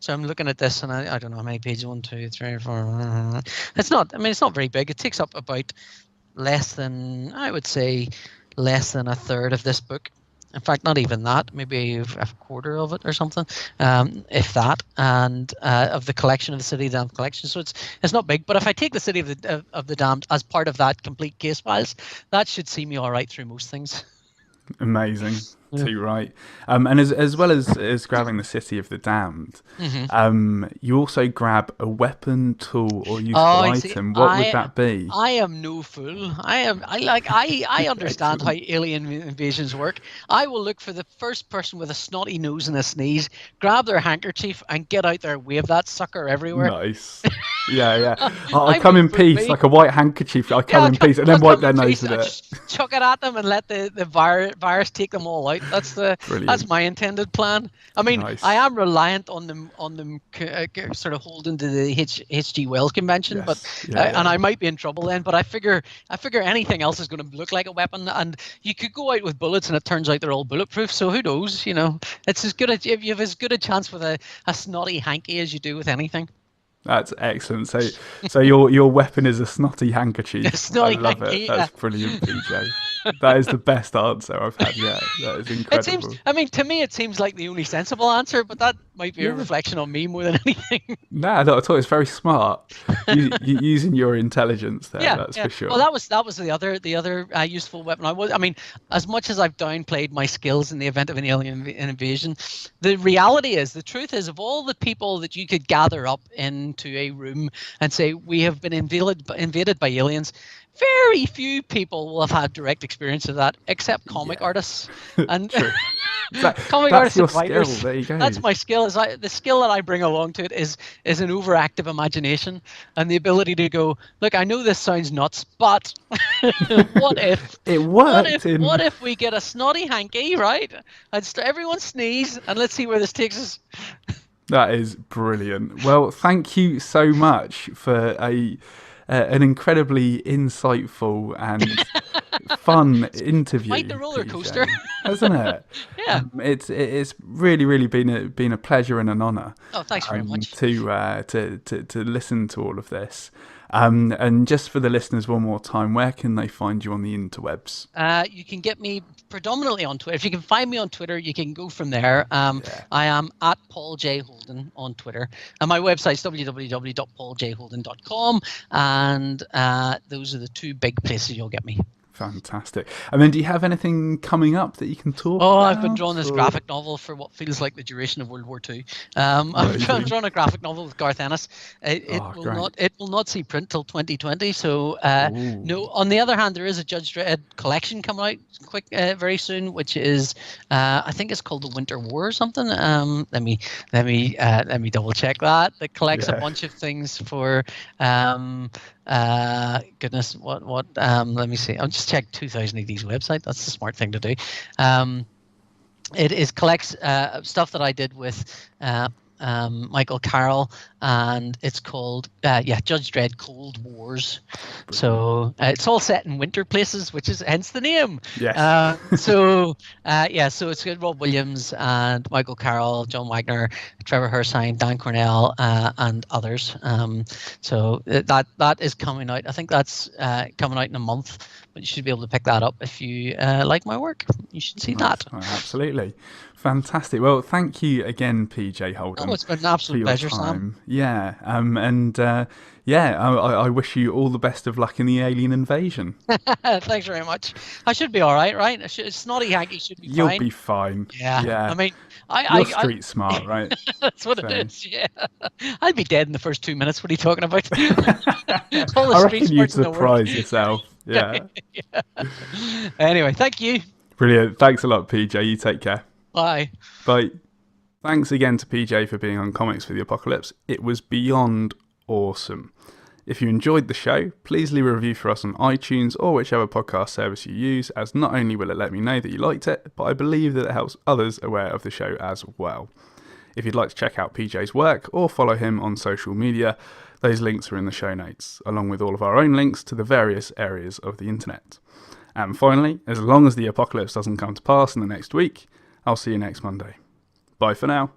So I'm looking at this, and I don't know how many pages. 1, 2, 3, 4. It's not very big. It takes up about less than a third of this book. In fact, not even that, maybe a quarter of it or something, if that, and of the collection, of the City of the Damned collection. So it's not big, but if I take the City of the Damned as part of that complete case files, that should see me all right through most things. Amazing. Too right. And as well as grabbing the City of the Damned, you also grab a weapon, tool, or useful item. What would that be? I am no fool. I understand how alien invasions work. I will look for the first person with a snotty nose and a sneeze, grab their handkerchief, and get out there, wave that sucker everywhere. Nice. Yeah. I I come vote in for peace, me. like a white handkerchief. I come Yeah, in peace and I'll then wipe come their in nose peace with and it. just chuck it at them and let the virus take them all out. That's Brilliant. my intended plan. I mean, I Nice. am reliant on them sort of holding to the H.G. Wells Convention, but Yes. Yeah. and I might be in trouble then. But I figure anything else is going to look like a weapon, and you could go out with bullets, and it turns out they're all bulletproof. So who knows? It's as good a if you have as good a chance with a snotty hanky as you do with anything. That's excellent. So your weapon is a snotty A handkerchief. I snotty love it. hanky. That's brilliant, PJ. That is the best answer I've had yet. That is It seems, incredible. I mean, to me, it seems like the only sensible answer, but that might be a Yeah. reflection on me more than anything. Nah, not at all. It's very smart. Using your intelligence there, Yeah, that's yeah. for Well, sure. that was the other useful weapon. I mean, as much as I've downplayed my skills in the event of an alien invasion, the reality is, the truth is, of all the people that you could gather up into a room and say we have been invaded by aliens, very few people will have had direct experience of that, except comic Yeah. artists and True. That comic that's artists your and skill. writers. There you go. That's my skill. The skill that I bring along to it is an overactive imagination and the ability to go, look, I know this sounds nuts, but what if It what worked if what in. if we get a snotty hanky, right? And everyone sneeze and let's see where this takes us. That is brilliant. Well, thank you so much for an incredibly insightful and fun Quite the interview, roller coaster. PJ, hasn't it? Yeah. It's really been a pleasure and an honour Oh, thanks very much. to listen to all of this. And just for the listeners, one more time, where can they find you on the interwebs? You can get me predominantly on Twitter. If you can find me on Twitter, you can go from there. Yeah. I am at Paul J. Holden on Twitter. And my website's www.pauljholden.com. And those are the two big places you'll get me. Fantastic. And then do you have anything coming up that you can talk Oh, about? I've been drawing this graphic novel for what feels like the duration of World War II. I'm drawing a graphic novel with Garth Ennis. It will not see print till 2020. So no. On the other hand, there is a Judge Dredd collection coming out very soon, which is I think it's called The Winter War or something. Let me double check that. That collects a bunch of things for goodness, what let me see. I'll just check 2000 AD's website. That's the smart thing to do. It collects stuff that I did with Michael Carroll, and it's called Judge Dredd Cold Wars. So it's all set in winter places, which is hence the name. Yes. So it's got Rob Williams and Michael Carroll, John Wagner, Trevor Hersine, Dan Cornell, and others. So that is coming out. I think that's coming out in a month, but you should be able to pick that up if you like my work. You should see that. Oh, absolutely. Fantastic. Well, thank you again, PJ Holden. Oh, it's been an absolute pleasure, Sam. Yeah. I wish you all the best of luck in the alien invasion. Thanks very much. I should be all right, right? Snotty Hanky should be You'll fine. be fine. Yeah. I mean, you're street smart, right? That's what it is. Yeah. I'd be dead in the first 2 minutes. What are you talking about? I reckon you'd surprise yourself. Yeah. Anyway, thank you. Brilliant. Thanks a lot, PJ. You take care. Bye. Bye. Thanks again to PJ for being on Comics for the Apocalypse. It was beyond awesome. If you enjoyed the show, please leave a review for us on iTunes or whichever podcast service you use, as not only will it let me know that you liked it, but I believe that it helps others aware of the show as well. If you'd like to check out PJ's work or follow him on social media, those links are in the show notes, along with all of our own links to the various areas of the internet. And finally, as long as the apocalypse doesn't come to pass in the next week, I'll see you next Monday. Bye for now.